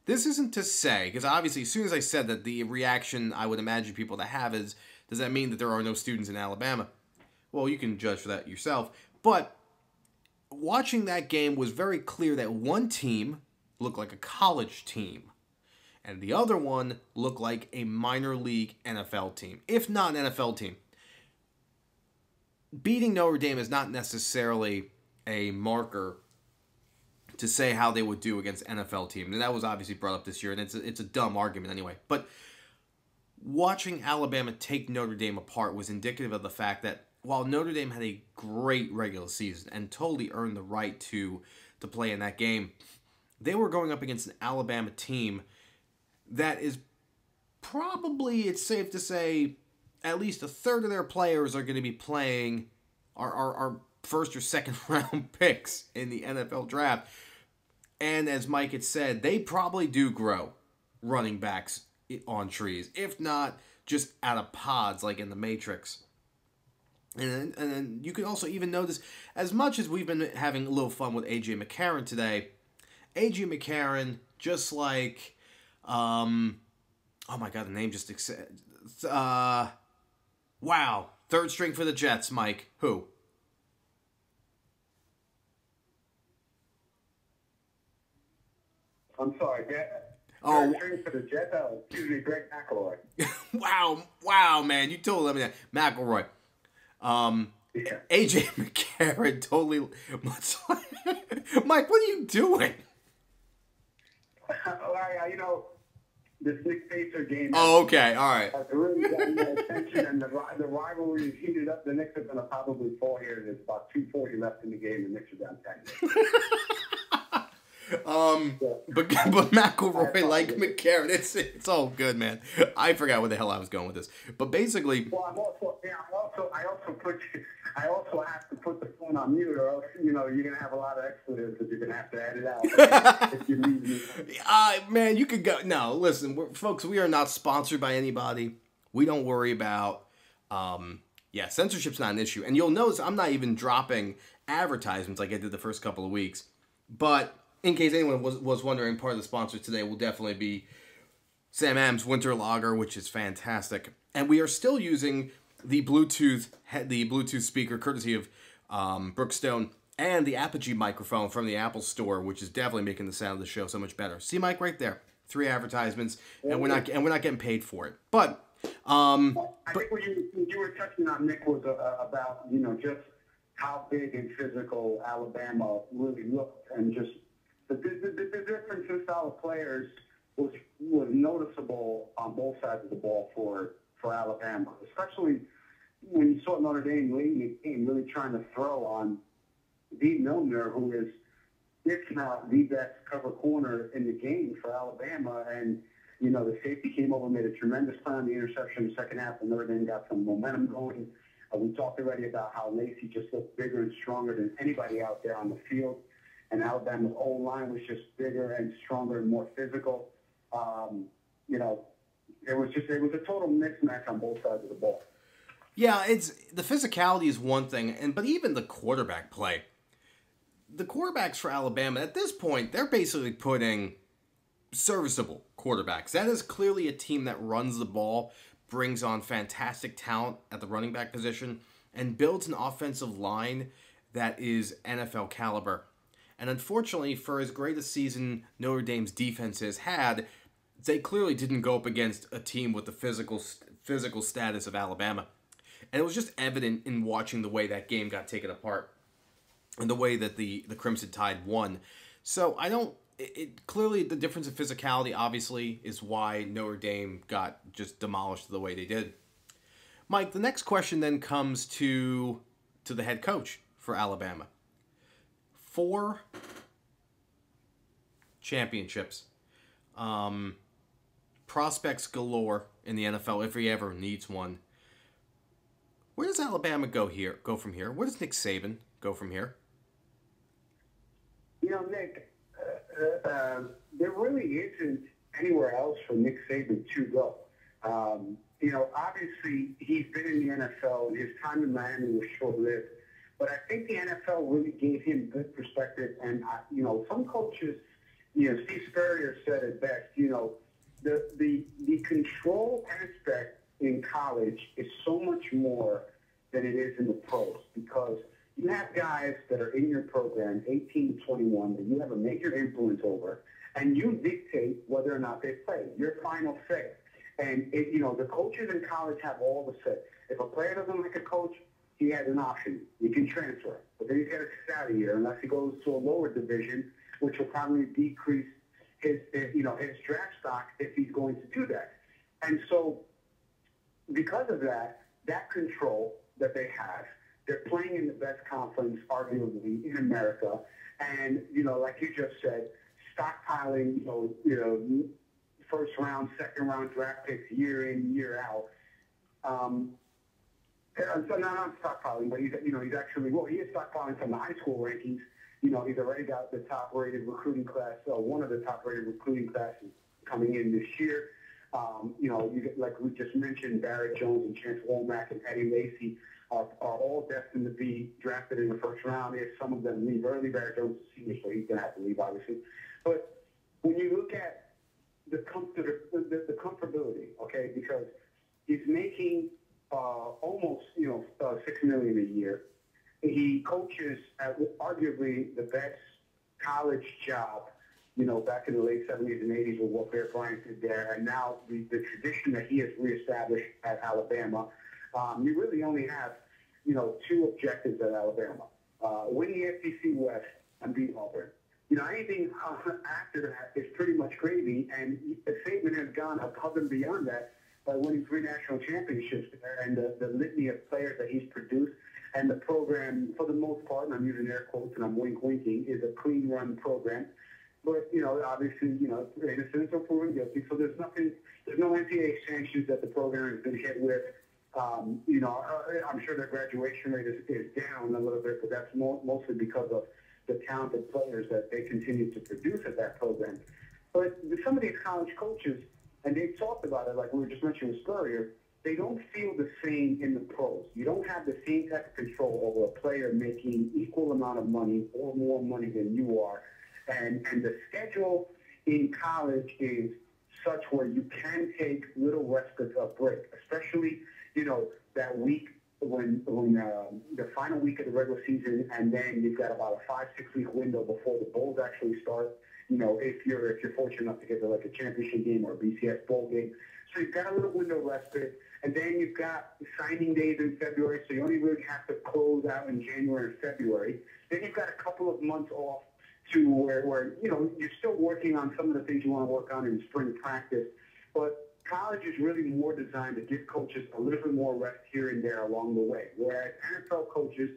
This isn't to say, because obviously as soon as I said that, the reaction I would imagine people to have is, does that mean that there are no students in Alabama? well, you can judge for that yourself. But watching that game was very clear that one team looked like a college team, and the other one looked like a minor league NFL team, if not an NFL team. Beating Notre Dame is not necessarily a marker to say how they would do against NFL team. And that was obviously brought up this year, and it's a dumb argument anyway. But watching Alabama take Notre Dame apart was indicative of the fact that while Notre Dame had a great regular season and totally earned the right to play in that game, they were going up against an Alabama team that is probably, it's safe to say, at least a third of their players are going to be playing are first or second round picks in the NFL draft. And as Mike had said, they probably do grow running backs on trees, if not just out of pods like in the Matrix. And then you can also even notice, as much as we've been having a little fun with A.J. McCarron today, A.J. McCarron, just like, oh my God, the name just, wow, third string for the Jets, Mike, who?
I'm sorry, third string for the Jets, excuse me, Greg McElroy.
wow, man, you totally let me know. McElroy.
Yeah.
A.J. McCarron totally, Mike, what are you doing?
You know, this Nick Pacer game.
Oh, okay, all right.
Really got my attention, and the rivalry is heated up. The Knicks are going to probably fall here. There's about 2:40 left in the game. The Knicks are down 10.
But McElroy, like McCarron, it's all good, man. I forgot where the hell I was going with this, but basically.
Well, I also have to put the phone on mute, or else you're gonna have a lot of expletives that you're gonna have to edit out if you leave me.
Man, you could go. No, listen, folks, we are not sponsored by anybody. We don't worry about. Censorship's not an issue, and you'll notice I'm not even dropping advertisements like I did the first couple of weeks, but. In case anyone was wondering, part of the sponsor today will definitely be Sam Adams Winter Lager, which is fantastic. And we are still using the Bluetooth speaker, courtesy of Brookstone, and the Apogee microphone from the Apple Store, which is definitely making the sound of the show so much better. See, Mike, right there, 3 advertisements, and we're not getting paid for it. But
I think what you were touching on, Nick, was about just how big and physical Alabama really looked, and just. The difference in style of players was noticeable on both sides of the ball for Alabama, especially when you saw Notre Dame late in the game really trying to throw on Dee Milner, who is, if not the best cover corner in the game for Alabama. And, the safety came over, made a tremendous play on the interception in the second half, and Notre Dame got some momentum going. We talked already about how Lacey just looked bigger and stronger than anybody out there on the field. And Alabama's O-line was just bigger and stronger and more physical. It was a total mismatch on both sides of the ball.
Yeah, the physicality is one thing, but even the quarterback play. The quarterbacks for Alabama, at this point, they're basically putting serviceable quarterbacks. That is clearly a team that runs the ball, brings on fantastic talent at the running back position, and builds an offensive line that is NFL caliber. And unfortunately, for as great a season Notre Dame's defense has had, they clearly didn't go up against a team with the physical status of Alabama. And it was just evident in watching the way that game got taken apart and the way that the Crimson Tide won. So clearly the difference in physicality obviously is why Notre Dame got just demolished the way they did. Mike, the next question then comes to the head coach for Alabama. 4 championships. Prospects galore in the NFL if he ever needs one. Where does Alabama go from here? Where does Nick Saban go from here?
Nick, there really isn't anywhere else for Nick Saban to go. Obviously he's been in the NFL and his time in Miami was short-lived. But I think the NFL really gave him good perspective. And, some coaches, Steve Spurrier said it best, the control aspect in college is so much more than it is in the pros, because you have guys that are in your program, 18 to 21, that you have a major influence over, and you dictate whether or not they play. Your final say. And, the coaches in college have all the say. If a player doesn't like a coach, he has an option. He can transfer. But then he's got to sit out a year unless he goes to a lower division, which will probably decrease his draft stock if he's going to do that. And so because of that control that they have, they're playing in the best conference, arguably, in America. And, like you just said, stockpiling, first round, second round draft picks year in, year out. So not stockpiling, but he's actually, he is stockpiling from the high school rankings. He's already got the top-rated recruiting class, one of the top-rated recruiting classes coming in this year. You get, like we just mentioned, Barrett Jones and Chance Womack and Eddie Lacy are all destined to be drafted in the first round. If some of them leave early, Barrett Jones is a senior, so he's going to have to leave, obviously. But when you look at the comfortability, okay, because he's making almost $6 million a year. He coaches at arguably the best college job, back in the late 70s and 80s with what Bear Bryant did there, and now the tradition that he has reestablished at Alabama. You really only have, two objectives at Alabama: win the SEC West and beat Auburn. Anything after that is pretty much gravy, and Saban has gone above and beyond that by winning 3 national championships there, and the litany of players that he's produced, and the program, for the most part, and I'm using air quotes and I'm winking, is a clean-run program. But, obviously, innocent or proven guilty, so there's no NCAA sanctions that the program has been hit with. I'm sure their graduation rate is down a little bit, but that's mostly because of the talented players that they continue to produce at that program. But some of these college coaches, and they've talked about it, like we were just mentioning with Spurrier, they don't feel the same in the pros. You don't have the same type of control over a player making equal amount of money or more money than you are. And the schedule in college is such where you can take little respites of break, especially, that week when the final week of the regular season, and then you've got about a 5-6 week window before the bowls actually start. If you're fortunate enough to get to like a championship game or a BCS bowl game, so you've got a little window of respite, and then you've got signing days in February, so you only really have to close out in January and February. Then you've got a couple of months off to where you're still working on some of the things you want to work on in spring practice, but college is really more designed to give coaches a little bit more rest here and there along the way. Whereas NFL coaches,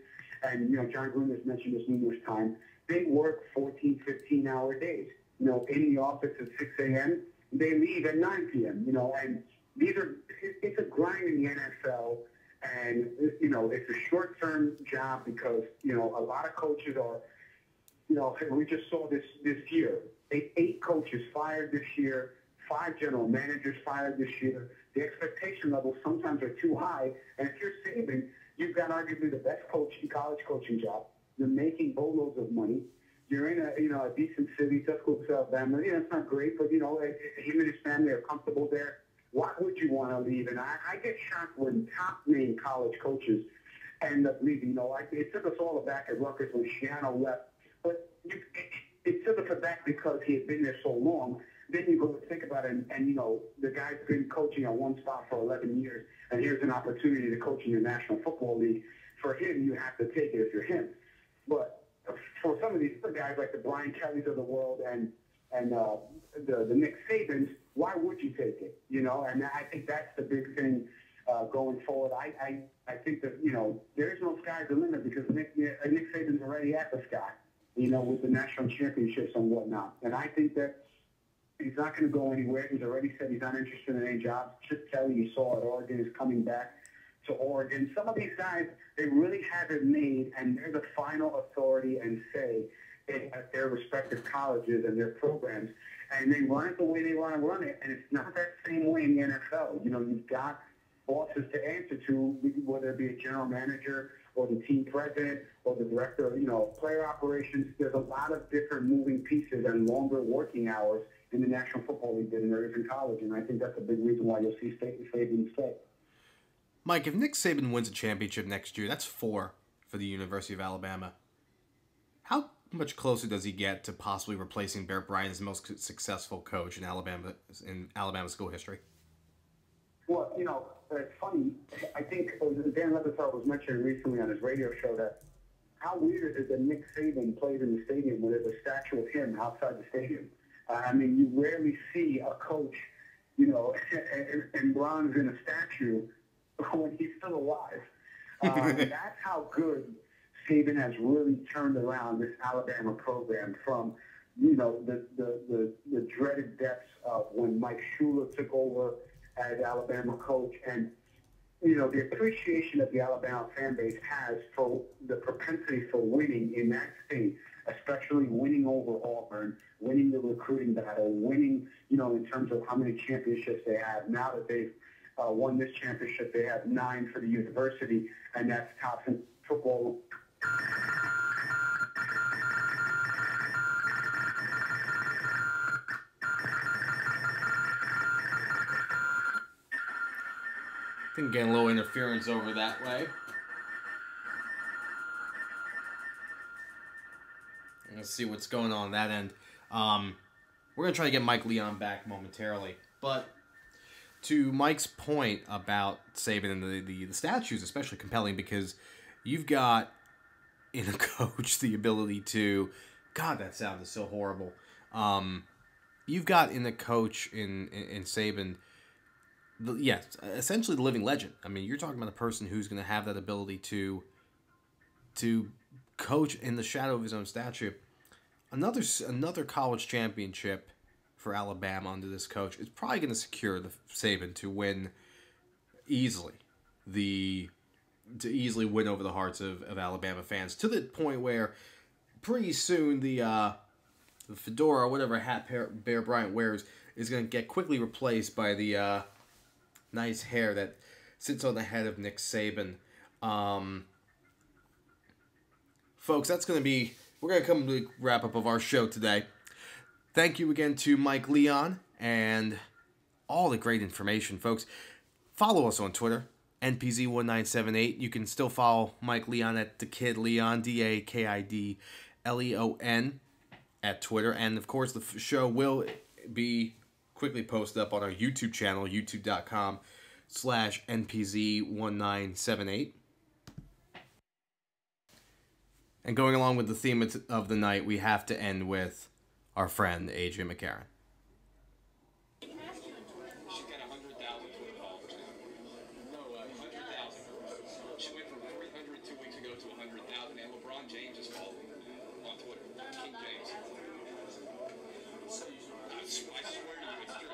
and John Gruden has mentioned this numerous times, they work 14, 15-hour days. In the office at 6 a.m., they leave at 9 p.m. And it's a grind in the NFL, and it's a short-term job because a lot of coaches are. We just saw this year. 8 coaches fired this year. 5 general managers fired this year. The expectation levels sometimes are too high. And if you're Saban, you've got arguably the best college coaching job. You're making boatloads of money. You're in a decent city, Tuscaloosa, Alabama. It's not great, but him and his family are comfortable there. Why would you want to leave? And I get shocked when top-name college coaches end up leaving. It took us all aback at Rutgers when Shiano left, but it took us aback because he had been there so long. Then you go to think about it, and the guy's been coaching at one spot for 11 years, and here's an opportunity to coach in the National Football League. For him, you have to take it if you're him. But for some of these other guys, like the Brian Kellys of the world and the Nick Sabans, why would you take it? And I think that's the big thing going forward. I think that, there is no sky's the limit because Nick Saban's already at the sky, with the national championships and whatnot. And I think that he's not going to go anywhere. He's already said he's not interested in any jobs. Chip Kelly, you saw at Oregon, is coming back to Oregon. Some of these guys, they really have it made, and they're the final authority and say at their respective colleges and their programs, and they run it the way they want to run it, and it's not that same way in the NFL. You've got bosses to answer to, whether it be a general manager or the team president or the director of, player operations. There's a lot of different moving pieces and longer working hours in the National Football League than there is in college, and I think that's a big reason why you'll see Saban stay.
Mike, if Nick Saban wins a championship next year, that's 4 for the University of Alabama. How much closer does he get to possibly replacing Bear Bryant as the most successful coach in Alabama school history?
Well, it's funny. I think Dan Lebatard was mentioning recently on his radio show that how weird is it that Nick Saban plays in the stadium where there's a statue of him outside the stadium? I mean, you rarely see a coach, in bronze in a statue when he's still alive. That's how good Saban has really turned around this Alabama program from, the dreaded depths of when Mike Shula took over as Alabama coach, and the appreciation that the Alabama fan base has for the propensity for winning in that state, especially winning over Auburn, winning the recruiting battle, winning, in terms of how many championships they have. Now that they've won this championship, they have 9 for the university, and that's tops in football.
I think getting a little interference over that way. Let's see what's going on that end. We're going to try to get Mike Leon back momentarily. But to Mike's point about Saban and the statues, especially compelling because you've got in a coach the ability to... God, that sound is so horrible. You've got in the coach in Saban... Yes, essentially the living legend. I mean, you're talking about a person who's going to have that ability to coach in the shadow of his own statue. Another college championship for Alabama under this coach is probably going to secure the Saban to win easily, to easily win over the hearts of Alabama fans, to the point where pretty soon the fedora or whatever hat Bear Bryant wears is going to get quickly replaced by the nice hair that sits on the head of Nick Saban. Folks, that's going to be... We're going to come to the wrap-up of our show today. Thank you again to Mike Leon and all the great information, folks. Follow us on Twitter, NPZ1978. You can still follow Mike Leon at The Kid Leon, DAKIDLEON, at Twitter. And, of course, the show will be quickly posted up on our YouTube channel, youtube.com/NPZ1978. And going along with the theme of the night, we have to end with our friend, AJ McCarron.
She's got 100,000 Twitter followers now. No way. 100,000. She went from 300 2 weeks ago to 100,000, and LeBron James is following on Twitter. King James. I swear to you, it's true.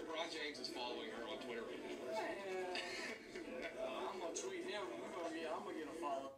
LeBron James is following her on Twitter right now.
I'm gonna tweet him. I'm gonna get a follow.